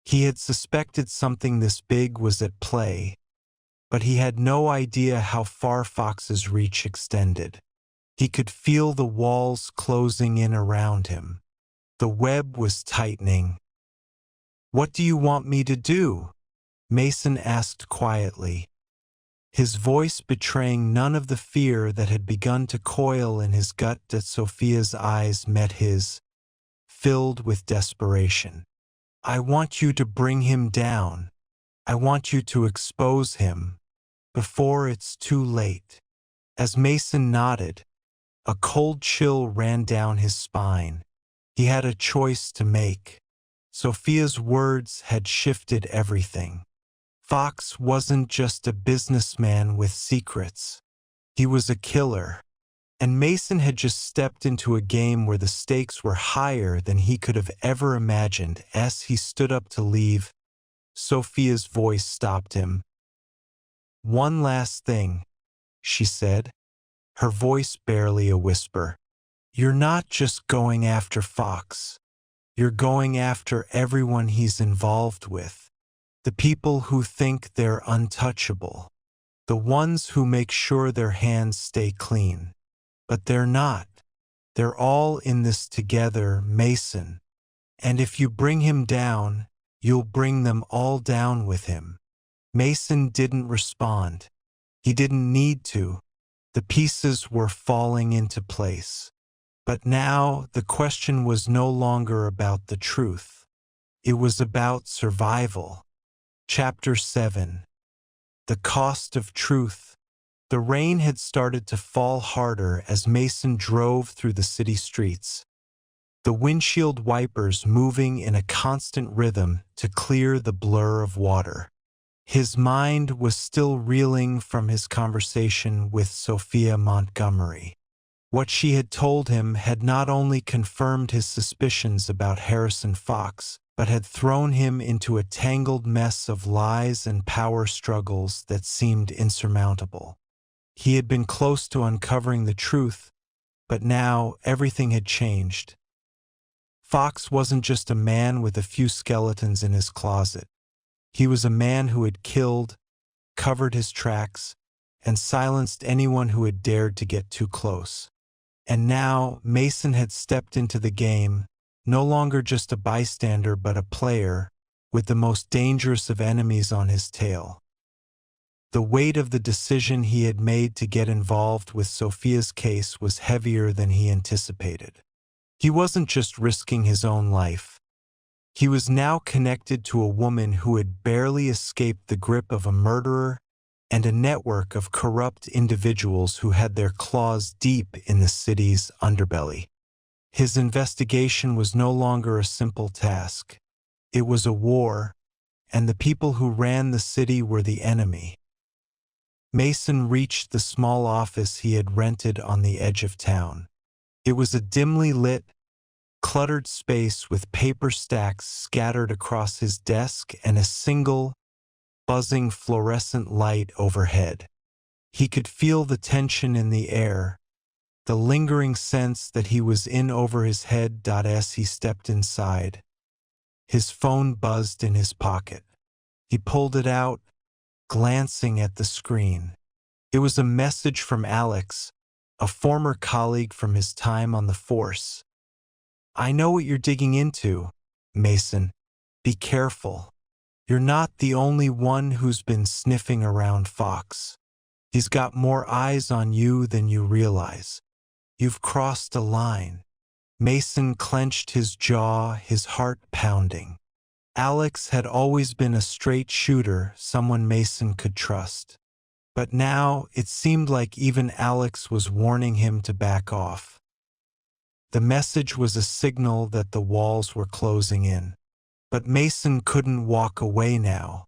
He had suspected something this big was at play, but he had no idea how far Fox's reach extended. He could feel the walls closing in around him. The web was tightening. "What do you want me to do?" Mason asked quietly, his voice betraying none of the fear that had begun to coil in his gut. That Sophia's eyes met his, filled with desperation. "I want you to bring him down. I want you to expose him before it's too late." As Mason nodded, a cold chill ran down his spine. He had a choice to make. Sophia's words had shifted everything. Fox wasn't just a businessman with secrets. He was a killer. And Mason had just stepped into a game where the stakes were higher than he could have ever imagined. As he stood up to leave, Sophia's voice stopped him. "One last thing," she said, her voice barely a whisper. "You're not just going after Fox. You're going after everyone he's involved with. The people who think they're untouchable. The ones who make sure their hands stay clean. But they're not. They're all in this together, Mason. And if you bring him down, you'll bring them all down with him. Mason didn't respond. He didn't need to. The pieces were falling into place. But now the question was no longer about the truth. It was about survival. Chapter 7. The Cost of Truth. The rain had started to fall harder as Mason drove through the city streets, the windshield wipers moving in a constant rhythm to clear the blur of water. His mind was still reeling from his conversation with Sophia Montgomery. What she had told him had not only confirmed his suspicions about Harrison Fox, but had thrown him into a tangled mess of lies and power struggles that seemed insurmountable. He had been close to uncovering the truth, but now everything had changed. Fox wasn't just a man with a few skeletons in his closet. He was a man who had killed, covered his tracks, and silenced anyone who had dared to get too close. And now Mason had stepped into the game, no longer just a bystander but a player, with the most dangerous of enemies on his tail. The weight of the decision he had made to get involved with Sophia's case was heavier than he anticipated. He wasn't just risking his own life. He was now connected to a woman who had barely escaped the grip of a murderer and a network of corrupt individuals who had their claws deep in the city's underbelly. His investigation was no longer a simple task. It was a war, and the people who ran the city were the enemy. Mason reached the small office he had rented on the edge of town. It was a dimly lit, cluttered space with paper stacks scattered across his desk and a single, buzzing fluorescent light overhead. He could feel the tension in the air, the lingering sense that he was in over his head. As he stepped inside, his phone buzzed in his pocket. He pulled it out, glancing at the screen. It was a message from Alex, a former colleague from his time on the force. "I know what you're digging into, Mason. Be careful. You're not the only one who's been sniffing around Fox. He's got more eyes on you than you realize. You've crossed a line." Mason clenched his jaw, his heart pounding. Alex had always been a straight shooter, someone Mason could trust. But now it seemed like even Alex was warning him to back off. The message was a signal that the walls were closing in. But Mason couldn't walk away now.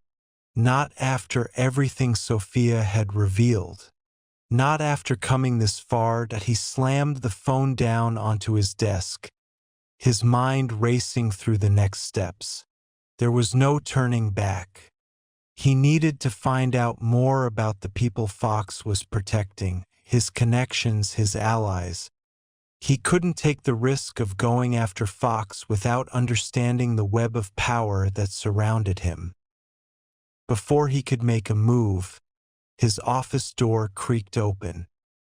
Not after everything Sophia had revealed. Not after coming this far. That he slammed the phone down onto his desk, his mind racing through the next steps. There was no turning back. He needed to find out more about the people Fox was protecting, his connections, his allies. He couldn't take the risk of going after Fox without understanding the web of power that surrounded him. Before he could make a move, his office door creaked open.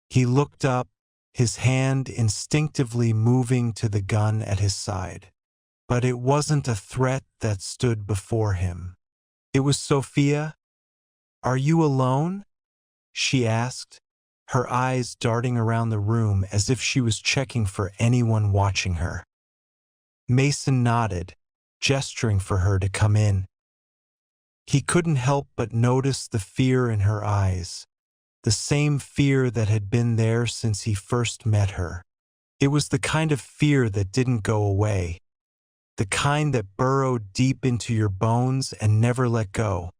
He looked up, his hand instinctively moving to the gun at his side. But it wasn't a threat that stood before him. It was Sophia. "Are you alone?" she asked, her eyes darting around the room as if she was checking for anyone watching her. Mason nodded, gesturing for her to come in. He couldn't help but notice the fear in her eyes, the same fear that had been there since he first met her. It was the kind of fear that didn't go away, the kind that burrowed deep into your bones and never let go.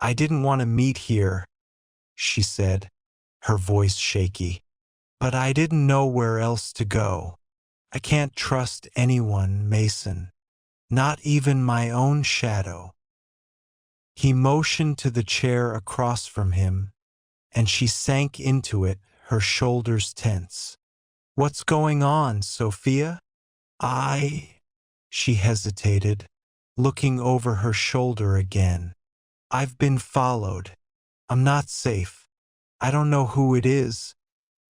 "I didn't want to meet here," she said, her voice shaky. "But I didn't know where else to go. I can't trust anyone, Mason. Not even my own shadow." He motioned to the chair across from him, and she sank into it, her shoulders tense. "What's going on, Sophia?" She hesitated, looking over her shoulder again. "I've been followed. I'm not safe. I don't know who it is,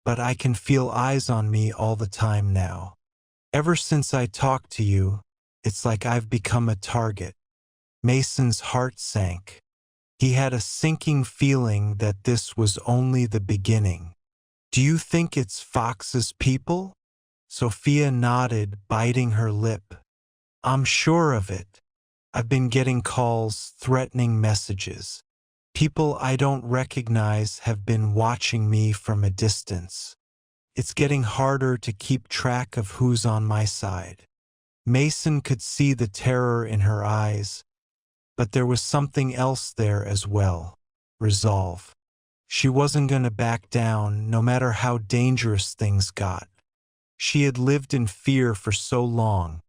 but I can feel eyes on me all the time now. Ever since I talked to you, It's like I've become a target. Mason's heart sank. He had a sinking feeling that this was only the beginning. Do you think it's Fox's people? Sophia nodded, biting her lip. I'm sure of it. I've been getting calls, threatening messages. People I don't recognize have been watching me from a distance. It's getting harder to keep track of who's on my side. Mason could see the terror in her eyes, but there was something else there as well. Resolve. She wasn't going to back down, no matter how dangerous things got. She had lived in fear for so long,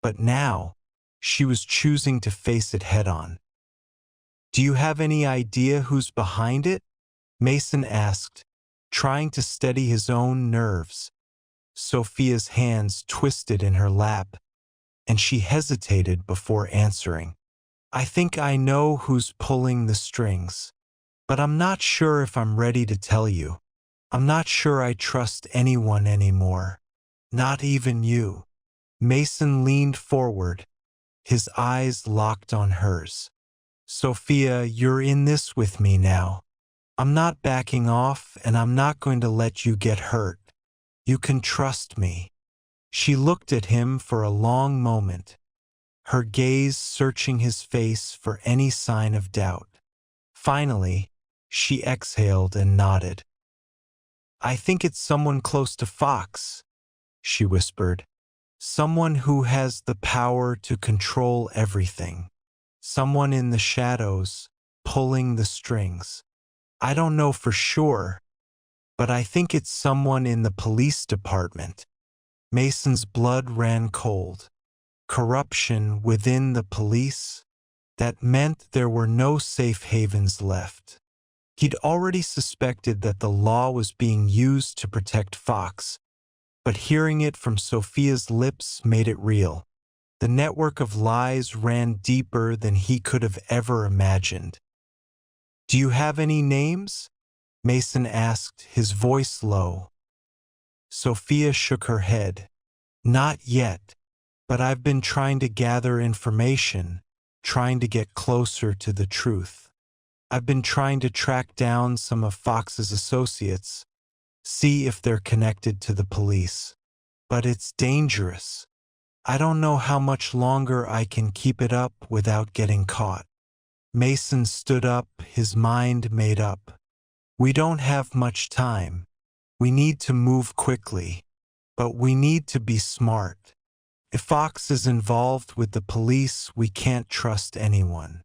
but now she was choosing to face it head-on. Do you have any idea who's behind it? Mason asked, trying to steady his own nerves. Sophia's hands twisted in her lap, and she hesitated before answering. I think I know who's pulling the strings, but I'm not sure if I'm ready to tell you. I'm not sure I trust anyone anymore. Not even you. Mason leaned forward, his eyes locked on hers. Sophia, you're in this with me now. I'm not backing off, and I'm not going to let you get hurt. You can trust me. She looked at him for a long moment, her gaze searching his face for any sign of doubt. Finally, she exhaled and nodded. I think it's someone close to Fox, she whispered. Someone who has the power to control everything. Someone in the shadows, pulling the strings. I don't know for sure, but I think it's someone in the police department. Mason's blood ran cold. Corruption within the police? That meant there were no safe havens left. He'd already suspected that the law was being used to protect Fox, but hearing it from Sophia's lips made it real. The network of lies ran deeper than he could have ever imagined. Do you have any names? Mason asked, his voice low. Sophia shook her head. Not yet, but I've been trying to gather information, trying to get closer to the truth. I've been trying to track down some of Fox's associates, see if they're connected to the police. But it's dangerous. I don't know how much longer I can keep it up without getting caught. Mason stood up, his mind made up. We don't have much time. We need to move quickly, but we need to be smart. If Fox is involved with the police, we can't trust anyone.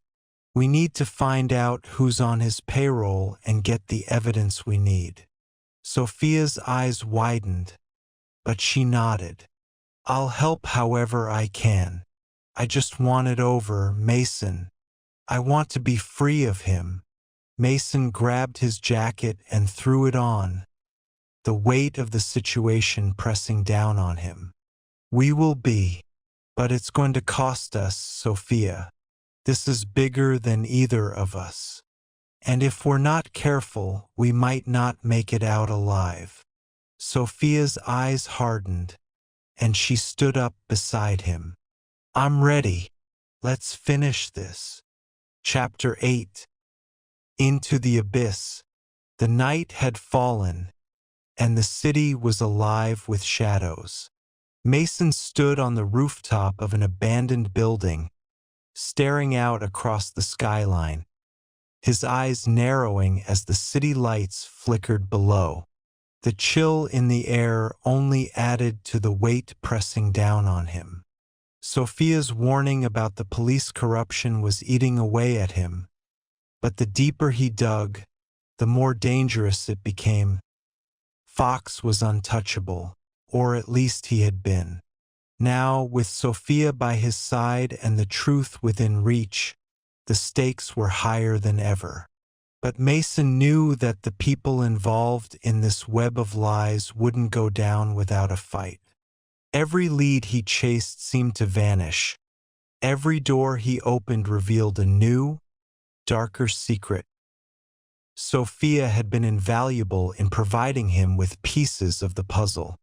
We need to find out who's on his payroll and get the evidence we need. Sophia's eyes widened, but she nodded. I'll help however I can. I just want it over, Mason. I want to be free of him. Mason grabbed his jacket and threw it on, the weight of the situation pressing down on him. We will be, but it's going to cost us, Sophia. This is bigger than either of us. And if we're not careful, we might not make it out alive. Sophia's eyes hardened, and she stood up beside him. I'm ready. Let's finish this. Chapter 8. Into the abyss. The night had fallen, and the city was alive with shadows. Mason stood on the rooftop of an abandoned building, staring out across the skyline, his eyes narrowing as the city lights flickered below. The chill in the air only added to the weight pressing down on him. Sophia's warning about the police corruption was eating away at him, but the deeper he dug, the more dangerous it became. Fox was untouchable, or at least he had been. Now, with Sophia by his side and the truth within reach, the stakes were higher than ever. But Mason knew that the people involved in this web of lies wouldn't go down without a fight. Every lead he chased seemed to vanish. Every door he opened revealed a new, darker secret. Sophia had been invaluable in providing him with pieces of the puzzle.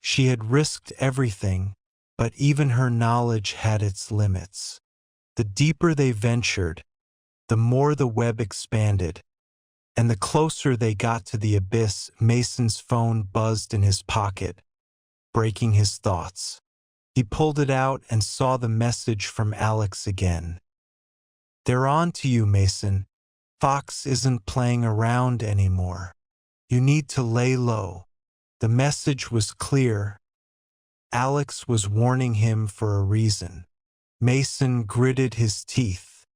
She had risked everything, but even her knowledge had its limits. The deeper they ventured, the more the web expanded, and the closer they got to the abyss, Mason's phone buzzed in his pocket, breaking his thoughts. He pulled it out and saw the message from Alex again. "They're on to you, Mason. Fox isn't playing around anymore. You need to lay low." The message was clear. Alex was warning him for a reason. Mason gritted his teeth.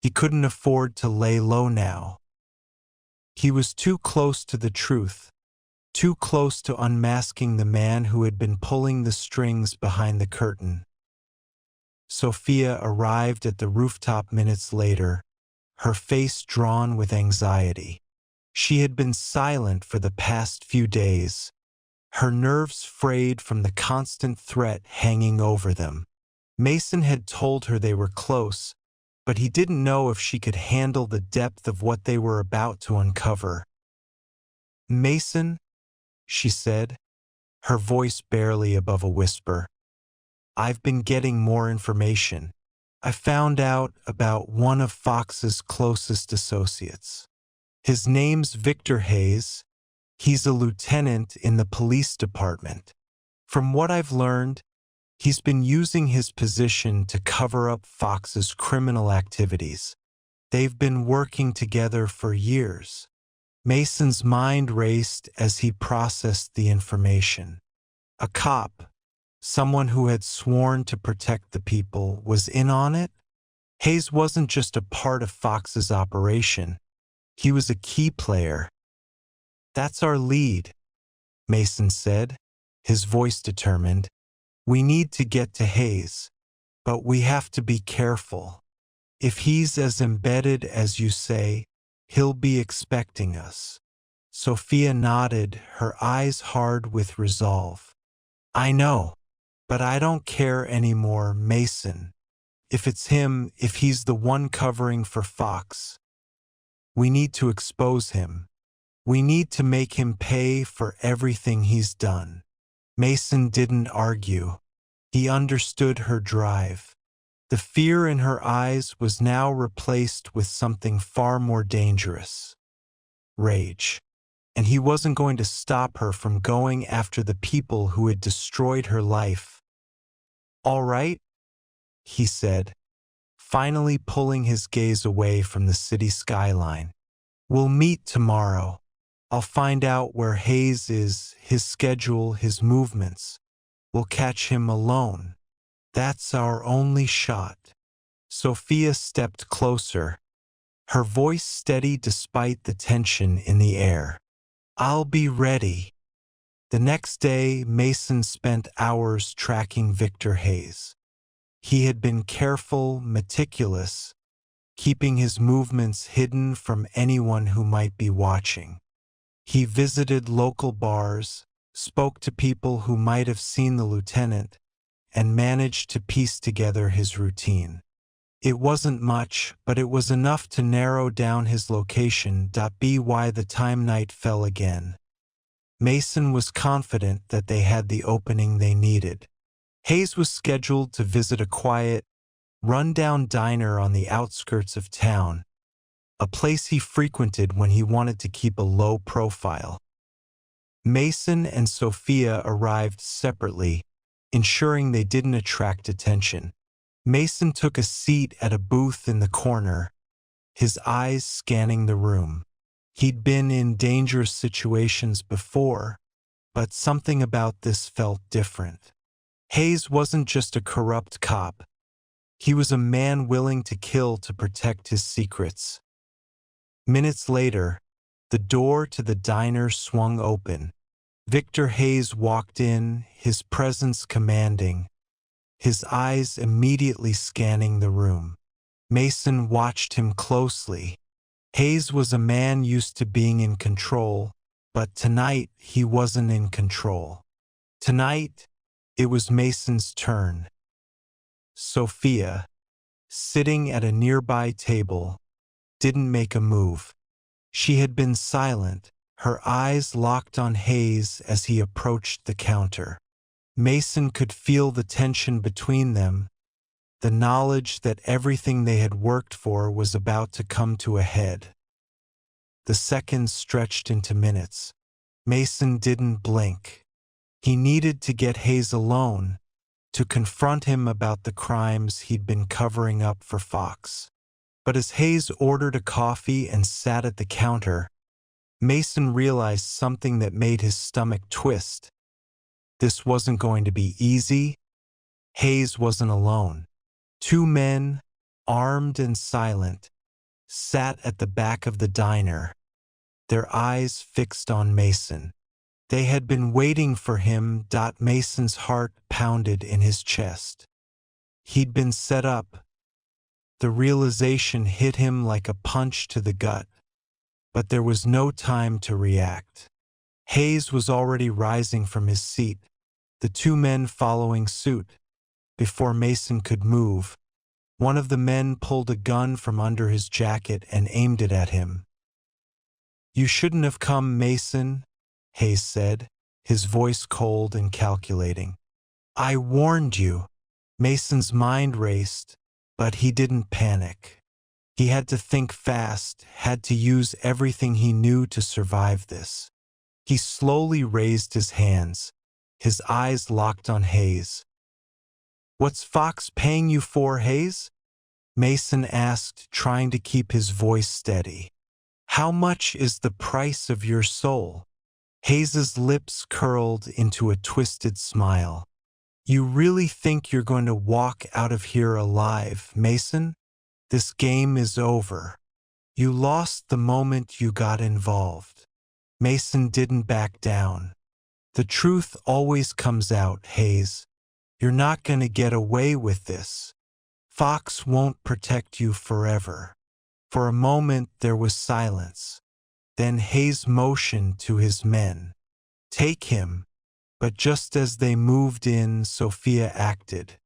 He couldn't afford to lay low now. He was too close to the truth, too close to unmasking the man who had been pulling the strings behind the curtain. Sophia arrived at the rooftop minutes later, her face drawn with anxiety. She had been silent for the past few days, her nerves frayed from the constant threat hanging over them. Mason had told her they were close, but he didn't know if she could handle the depth of what they were about to uncover. "Mason," she said, her voice barely above a whisper, "I've been getting more information. I found out about one of Fox's closest associates. His name's Victor Hayes. He's a lieutenant in the police department. From what I've learned, he's been using his position to cover up Fox's criminal activities. They've been working together for years." Mason's mind raced as he processed the information. A cop, someone who had sworn to protect the people, was in on it? Hayes wasn't just a part of Fox's operation. He was a key player. "That's our lead," Mason said, his voice determined. "We need to get to Hayes, but we have to be careful. If he's as embedded as you say, he'll be expecting us." Sophia nodded, her eyes hard with resolve. "I know, but I don't care anymore, Mason. If it's him, if he's the one covering for Fox, we need to expose him. We need to make him pay for everything he's done." Mason didn't argue. He understood her drive. The fear in her eyes was now replaced with something far more dangerous: rage. And he wasn't going to stop her from going after the people who had destroyed her life. "All right," he said, finally pulling his gaze away from the city skyline. "We'll meet tomorrow. I'll find out where Hayes is, his schedule, his movements. We'll catch him alone. That's our only shot." Sophia stepped closer, her voice steady despite the tension in the air. "I'll be ready." The next day, Mason spent hours tracking Victor Hayes. He had been careful, meticulous, keeping his movements hidden from anyone who might be watching. He visited local bars, spoke to people who might have seen the lieutenant, and managed to piece together his routine. It wasn't much, but it was enough to narrow down his location. By the time night fell again, Mason was confident that they had the opening they needed. Hayes was scheduled to visit a quiet, run-down diner on the outskirts of town, a place he frequented when he wanted to keep a low profile. Mason and Sophia arrived separately, ensuring they didn't attract attention. Mason took a seat at a booth in the corner, his eyes scanning the room. He'd been in dangerous situations before, but something about this felt different. Hayes wasn't just a corrupt cop. He was a man willing to kill to protect his secrets. Minutes later, the door to the diner swung open. Victor Hayes walked in, his presence commanding, his eyes immediately scanning the room. Mason watched him closely. Hayes was a man used to being in control, but tonight he wasn't in control. Tonight, it was Mason's turn. Sophia, sitting at a nearby table, didn't make a move. She had been silent, her eyes locked on Hayes as he approached the counter. Mason could feel the tension between them, the knowledge that everything they had worked for was about to come to a head. The seconds stretched into minutes. Mason didn't blink. He needed to get Hayes alone, to confront him about the crimes he'd been covering up for Fox. But as Hayes ordered a coffee and sat at the counter, Mason realized something that made his stomach twist. This wasn't going to be easy. Hayes wasn't alone. Two men, armed and silent, sat at the back of the diner, their eyes fixed on Mason. They had been waiting for him. Mason's heart pounded in his chest. He'd been set up. The realization hit him like a punch to the gut, but there was no time to react. Hayes was already rising from his seat, the two men following suit. Before Mason could move, one of the men pulled a gun from under his jacket and aimed it at him. "You shouldn't have come, Mason," Hayes said, his voice cold and calculating. "I warned you." Mason's mind raced, but he didn't panic. He had to think fast, had to use everything he knew to survive this. He slowly raised his hands, his eyes locked on Hayes. "What's Fox paying you for, Hayes?" Mason asked, trying to keep his voice steady. "How much is the price of your soul?" Hayes's lips curled into a twisted smile. "You really think you're going to walk out of here alive, Mason? This game is over. You lost the moment you got involved." Mason didn't back down. "The truth always comes out, Hayes. You're not going to get away with this. Fox won't protect you forever." For a moment there was silence. Then Hayes motioned to his men. "Take him." But just as they moved in, Sophia acted.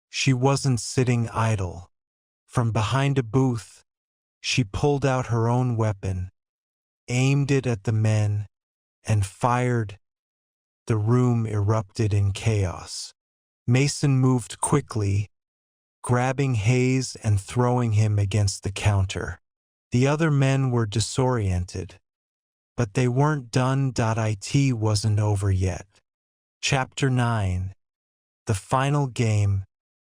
She wasn't sitting idle. From behind a booth, she pulled out her own weapon, aimed it at the men, and fired. The room erupted in chaos. Mason moved quickly, grabbing Hayes and throwing him against the counter. The other men were disoriented, but they weren't done. It wasn't over yet. Chapter 9. The final game.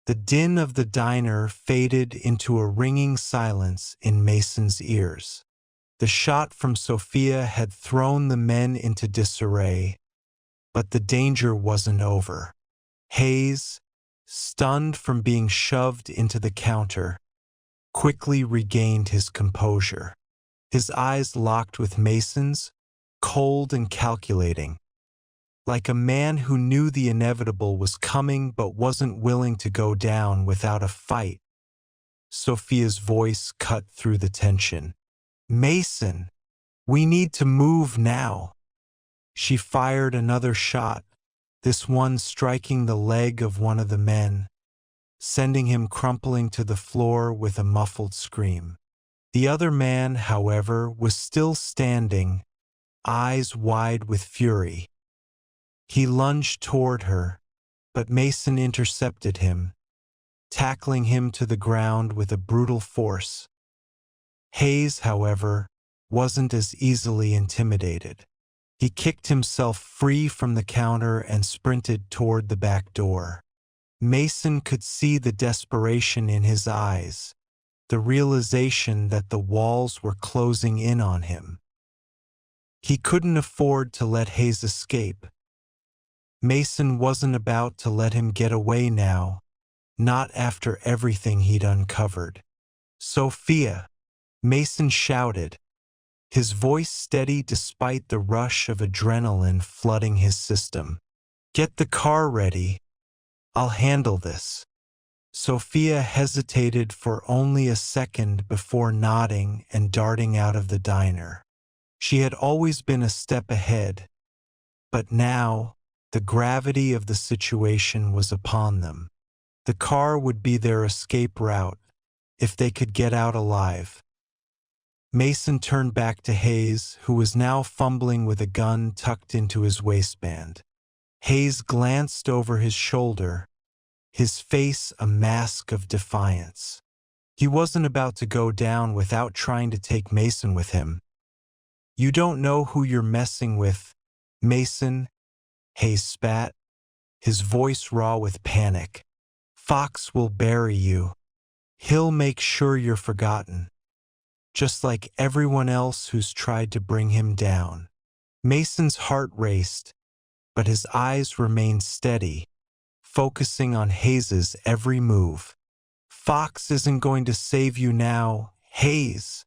The din of the diner faded into a ringing silence in Mason's ears. The shot from Sophia had thrown the men into disarray, but the danger wasn't over. Hayes, stunned from being shoved into the counter, quickly regained his composure. His eyes locked with Mason's, cold and calculating. Like a man who knew the inevitable was coming but wasn't willing to go down without a fight. Sophia's voice cut through the tension. "Mason, we need to move now." She fired another shot, this one striking the leg of one of the men, sending him crumpling to the floor with a muffled scream. The other man, however, was still standing, eyes wide with fury. He lunged toward her, but Mason intercepted him, tackling him to the ground with a brutal force. Hayes, however, wasn't as easily intimidated. He kicked himself free from the counter and sprinted toward the back door. Mason could see the desperation in his eyes, the realization that the walls were closing in on him. He couldn't afford to let Hayes escape. Mason wasn't about to let him get away now, not after everything he'd uncovered. "Sophia!" Mason shouted, his voice steady despite the rush of adrenaline flooding his system. "Get the car ready. I'll handle this." Sophia hesitated for only a second before nodding and darting out of the diner. She had always been a step ahead, but now the gravity of the situation was upon them. The car would be their escape route, if they could get out alive. Mason turned back to Hayes, who was now fumbling with a gun tucked into his waistband. Hayes glanced over his shoulder, his face a mask of defiance. He wasn't about to go down without trying to take Mason with him. "You don't know who you're messing with, Mason," Hayes spat, his voice raw with panic. "Fox will bury you. He'll make sure you're forgotten, just like everyone else who's tried to bring him down." Mason's heart raced, but his eyes remained steady, focusing on Hayes's every move. "Fox isn't going to save you now, Hayes,"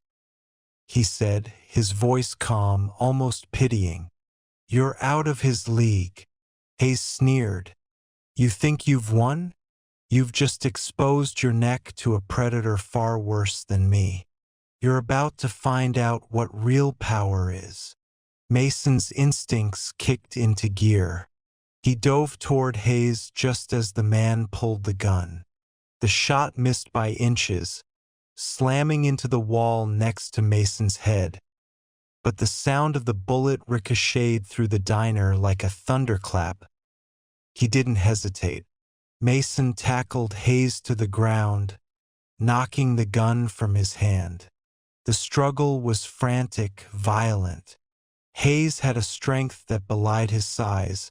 he said, his voice calm, almost pitying. "You're out of his league." Hayes sneered. "You think you've won? You've just exposed your neck to a predator far worse than me. You're about to find out what real power is." Mason's instincts kicked into gear. He dove toward Hayes just as the man pulled the gun. The shot missed by inches, slamming into the wall next to Mason's head. But the sound of the bullet ricocheted through the diner like a thunderclap. He didn't hesitate. Mason tackled Hayes to the ground, knocking the gun from his hand. The struggle was frantic, violent. Hayes had a strength that belied his size,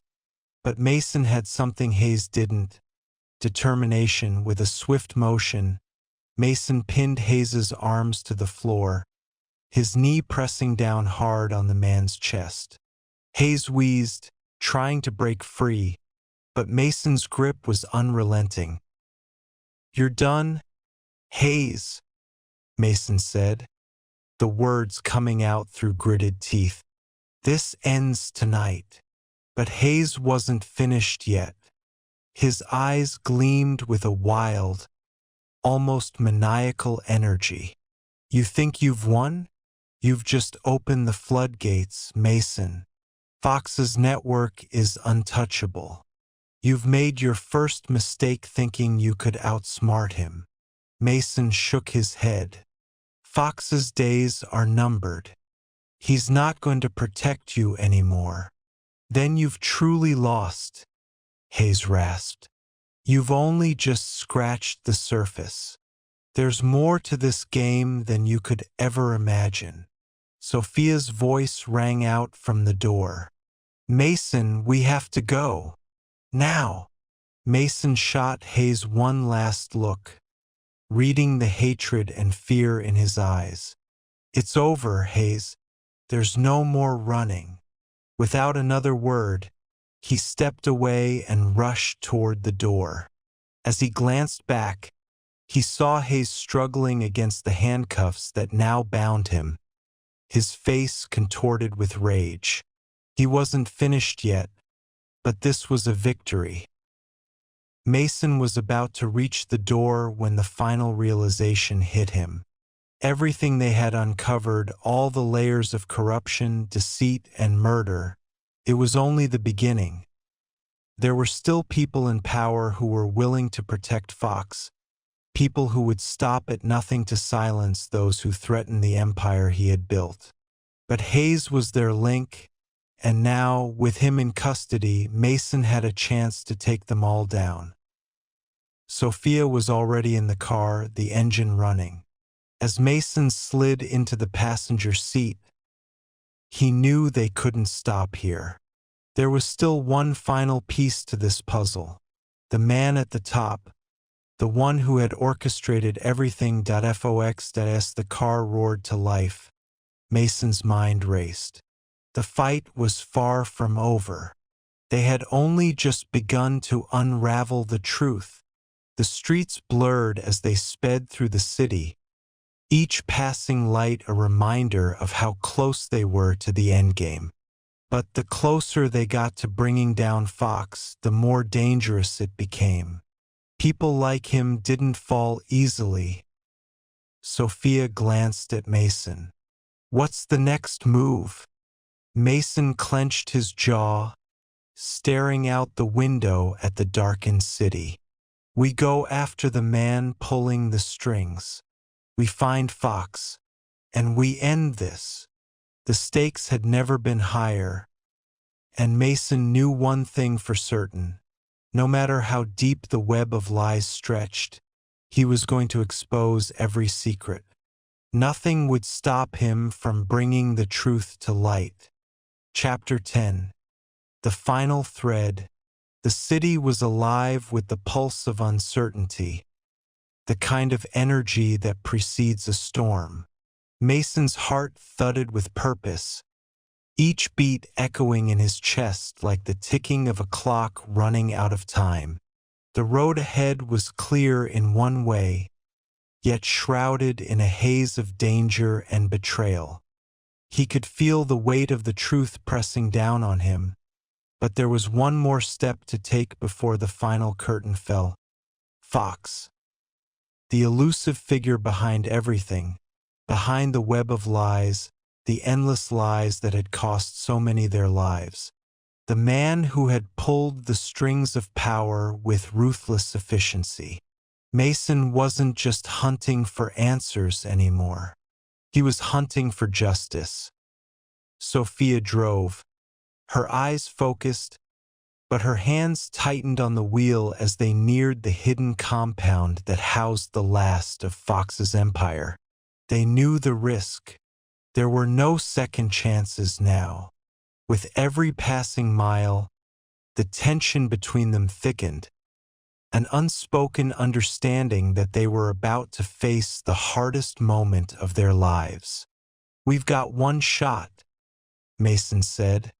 but Mason had something Hayes didn't: determination. With a swift motion, Mason pinned Hayes's arms to the floor, his knee pressing down hard on the man's chest. Hayes wheezed, trying to break free, but Mason's grip was unrelenting. "You're done, Hayes," Mason said, the words coming out through gritted teeth. "This ends tonight." But Hayes wasn't finished yet. His eyes gleamed with a wild, almost maniacal energy. "You think you've won? You've just opened the floodgates, Mason. Fox's network is untouchable. You've made your first mistake thinking you could outsmart him." Mason shook his head. "Fox's days are numbered. He's not going to protect you anymore." "Then you've truly lost," Hayes rasped. "You've only just scratched the surface. There's more to this game than you could ever imagine." Sophia's voice rang out from the door. "Mason, we have to go. Now." Mason shot Hayes one last look, reading the hatred and fear in his eyes. "It's over, Hayes. There's no more running." Without another word, he stepped away and rushed toward the door. As he glanced back, he saw Hayes struggling against the handcuffs that now bound him, his face contorted with rage. He wasn't finished yet, but this was a victory. Mason was about to reach the door when the final realization hit him. Everything they had uncovered, all the layers of corruption, deceit, and murder, it was only the beginning. There were still people in power who were willing to protect Fox, people who would stop at nothing to silence those who threatened the empire he had built. But Hayes was their link, and now, with him in custody, Mason had a chance to take them all down. Sophia was already in the car, the engine running. As Mason slid into the passenger seat, he knew they couldn't stop here. There was still one final piece to this puzzle. The man at the top, the one who had orchestrated everything. Fox. As the car roared to life, Mason's mind raced. The fight was far from over. They had only just begun to unravel the truth. The streets blurred as they sped through the city, each passing light a reminder of how close they were to the endgame. But the closer they got to bringing down Fox, the more dangerous it became. People like him didn't fall easily. Sophia glanced at Mason. "What's the next move?" Mason clenched his jaw, staring out the window at the darkened city. "We go after the man pulling the strings. We find Fox, and we end this." The stakes had never been higher, And Mason knew one thing for certain. No matter how deep the web of lies stretched, he was going to expose every secret. Nothing would stop him from bringing the truth to light. Chapter 10. The Final Thread. The city was alive with the pulse of uncertainty, the kind of energy that precedes a storm. Mason's heart thudded with purpose, each beat echoing in his chest like the ticking of a clock running out of time. The road ahead was clear in one way, yet shrouded in a haze of danger and betrayal. He could feel the weight of the truth pressing down on him, but there was one more step to take before the final curtain fell. Fox. The elusive figure behind everything, behind the web of lies, the endless lies that had cost so many their lives. The man who had pulled the strings of power with ruthless efficiency. Mason wasn't just hunting for answers anymore. He was hunting for justice. Sophia drove, her eyes focused, but her hands tightened on the wheel as they neared the hidden compound that housed the last of Fox's empire. They knew the risk. There were no second chances now. With every passing mile, the tension between them thickened, an unspoken understanding that they were about to face the hardest moment of their lives. "We've got one shot," Mason said,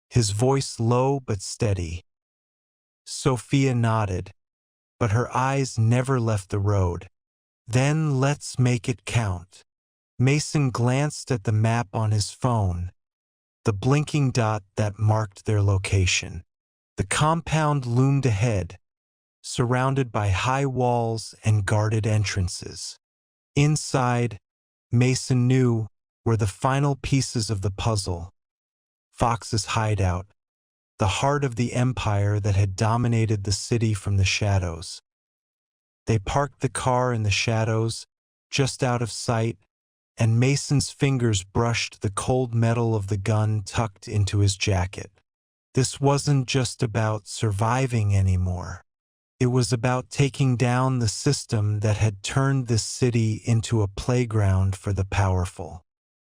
his voice low but steady. Sophia nodded, but her eyes never left the road. "Then let's make it count." Mason glanced at the map on his phone, the blinking dot that marked their location. The compound loomed ahead, surrounded by high walls and guarded entrances. Inside, Mason knew, were the final pieces of the puzzle. Fox's hideout, the heart of the empire that had dominated the city from the shadows. They parked the car in the shadows, just out of sight, and Mason's fingers brushed the cold metal of the gun tucked into his jacket. This wasn't just about surviving anymore. It was about taking down the system that had turned this city into a playground for the powerful.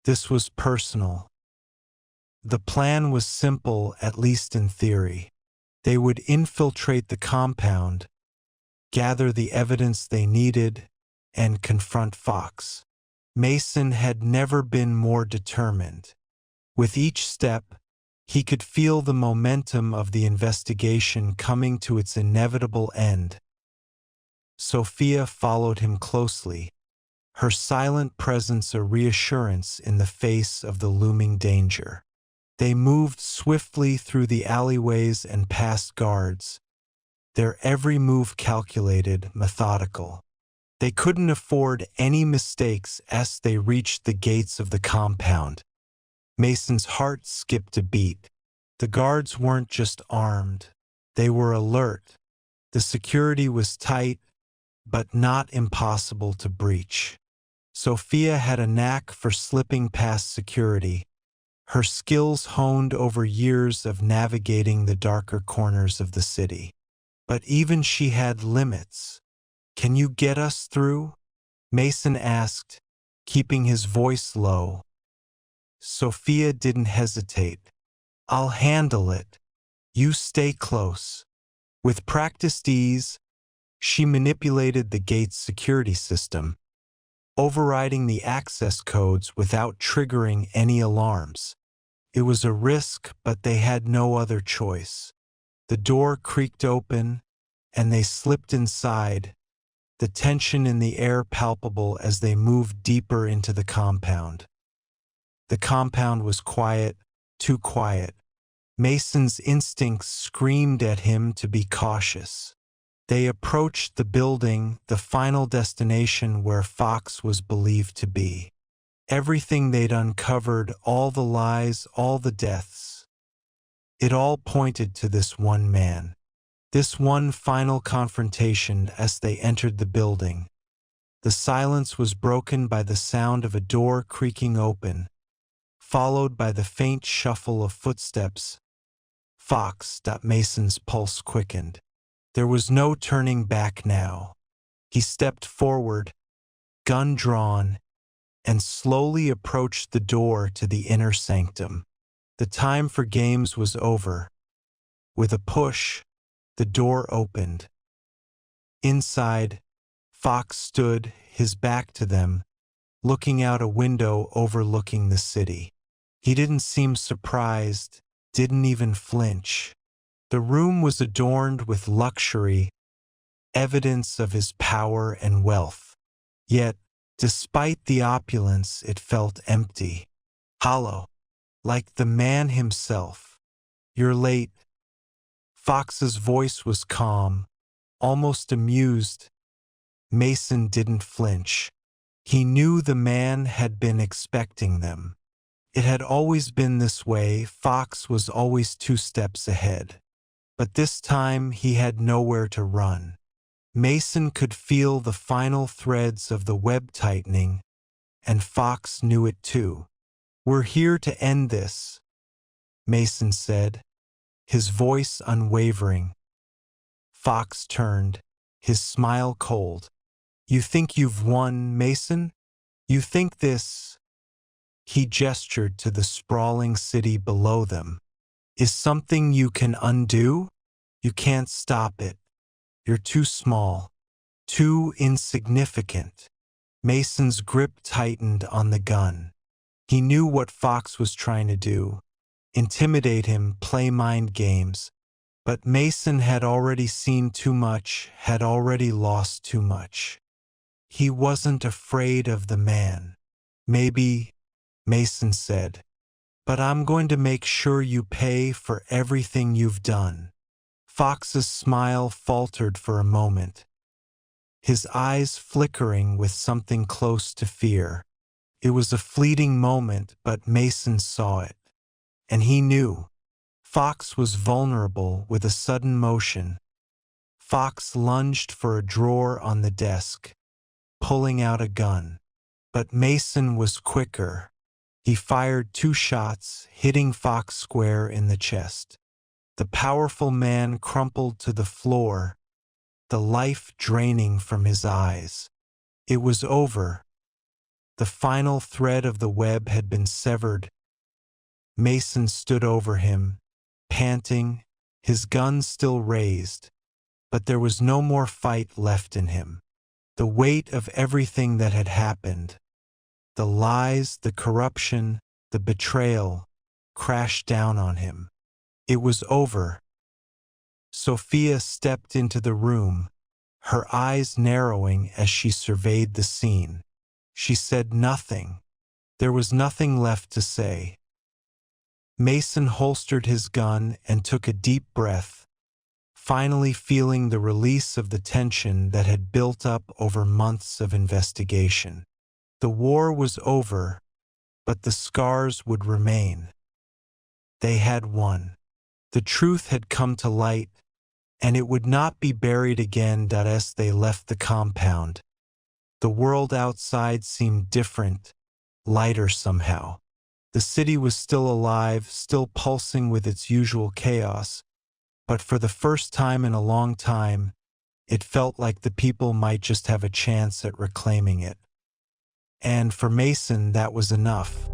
This was personal. The plan was simple, at least in theory. They would infiltrate the compound, gather the evidence they needed, and confront Fox. Mason had never been more determined. With each step, he could feel the momentum of the investigation coming to its inevitable end. Sophia followed him closely, her silent presence a reassurance in the face of the looming danger. They moved swiftly through the alleyways and past guards, their every move calculated, methodical. They couldn't afford any mistakes as they reached the gates of the compound. Mason's heart skipped a beat. The guards weren't just armed. They were alert. The security was tight, but not impossible to breach. Sophia had a knack for slipping past security, her skills honed over years of navigating the darker corners of the city. But even she had limits. "Can you get us through?" Mason asked, keeping his voice low. Sophia didn't hesitate. "I'll handle it. You stay close." With practiced ease, she manipulated the gate's security system, overriding the access codes without triggering any alarms. It was a risk, but they had no other choice. The door creaked open, and they slipped inside, the tension in the air palpable as they moved deeper into the compound. The compound was quiet, too quiet. Mason's instincts screamed at him to be cautious. They approached the building, the final destination where Fox was believed to be. Everything they'd uncovered, all the lies, all the deaths. It all pointed to this one man. This one final confrontation as they entered the building. The silence was broken by the sound of a door creaking open, followed by the faint shuffle of footsteps, Fox. Mason's pulse quickened. There was no turning back now. He stepped forward, gun drawn, and slowly approached the door to the inner sanctum. The time for games was over. With a push, the door opened. Inside, Fox stood, his back to them, looking out a window overlooking the city. He didn't seem surprised, didn't even flinch. The room was adorned with luxury, evidence of his power and wealth. Yet, despite the opulence, it felt empty, hollow, like the man himself. "You're late." Fox's voice was calm, almost amused. Mason didn't flinch. He knew the man had been expecting them. It had always been this way. Fox was always 2 steps ahead. But this time he had nowhere to run. Mason could feel the final threads of the web tightening, and Fox knew it too. "We're here to end this," Mason said, his voice unwavering. Fox turned, his smile cold. "You think you've won, Mason? You think this," he gestured to the sprawling city below them, "is something you can undo? You can't stop it. You're too small, too insignificant." Mason's grip tightened on the gun. He knew what Fox was trying to do: intimidate him, play mind games. But Mason had already seen too much, had already lost too much. He wasn't afraid of the man. "Maybe," Mason said, "but I'm going to make sure you pay for everything you've done." Fox's smile faltered for a moment, his eyes flickering with something close to fear. It was a fleeting moment, but Mason saw it. And he knew. Fox was vulnerable. With a sudden motion, Fox lunged for a drawer on the desk, pulling out a gun. But Mason was quicker. He fired 2 shots, hitting Fox square in the chest. The powerful man crumpled to the floor, the life draining from his eyes. It was over. The final thread of the web had been severed. Mason stood over him, panting, his gun still raised, but there was no more fight left in him. The weight of everything that had happened, the lies, the corruption, the betrayal, crashed down on him. It was over. Sophia stepped into the room, her eyes narrowing as she surveyed the scene. She said nothing. There was nothing left to say. Mason holstered his gun and took a deep breath, finally feeling the release of the tension that had built up over months of investigation. The war was over, but the scars would remain. They had won. The truth had come to light, and it would not be buried again. As they left the compound, the world outside seemed different, lighter somehow. The city was still alive, still pulsing with its usual chaos, but for the first time in a long time, it felt like the people might just have a chance at reclaiming it. And for Mason, that was enough.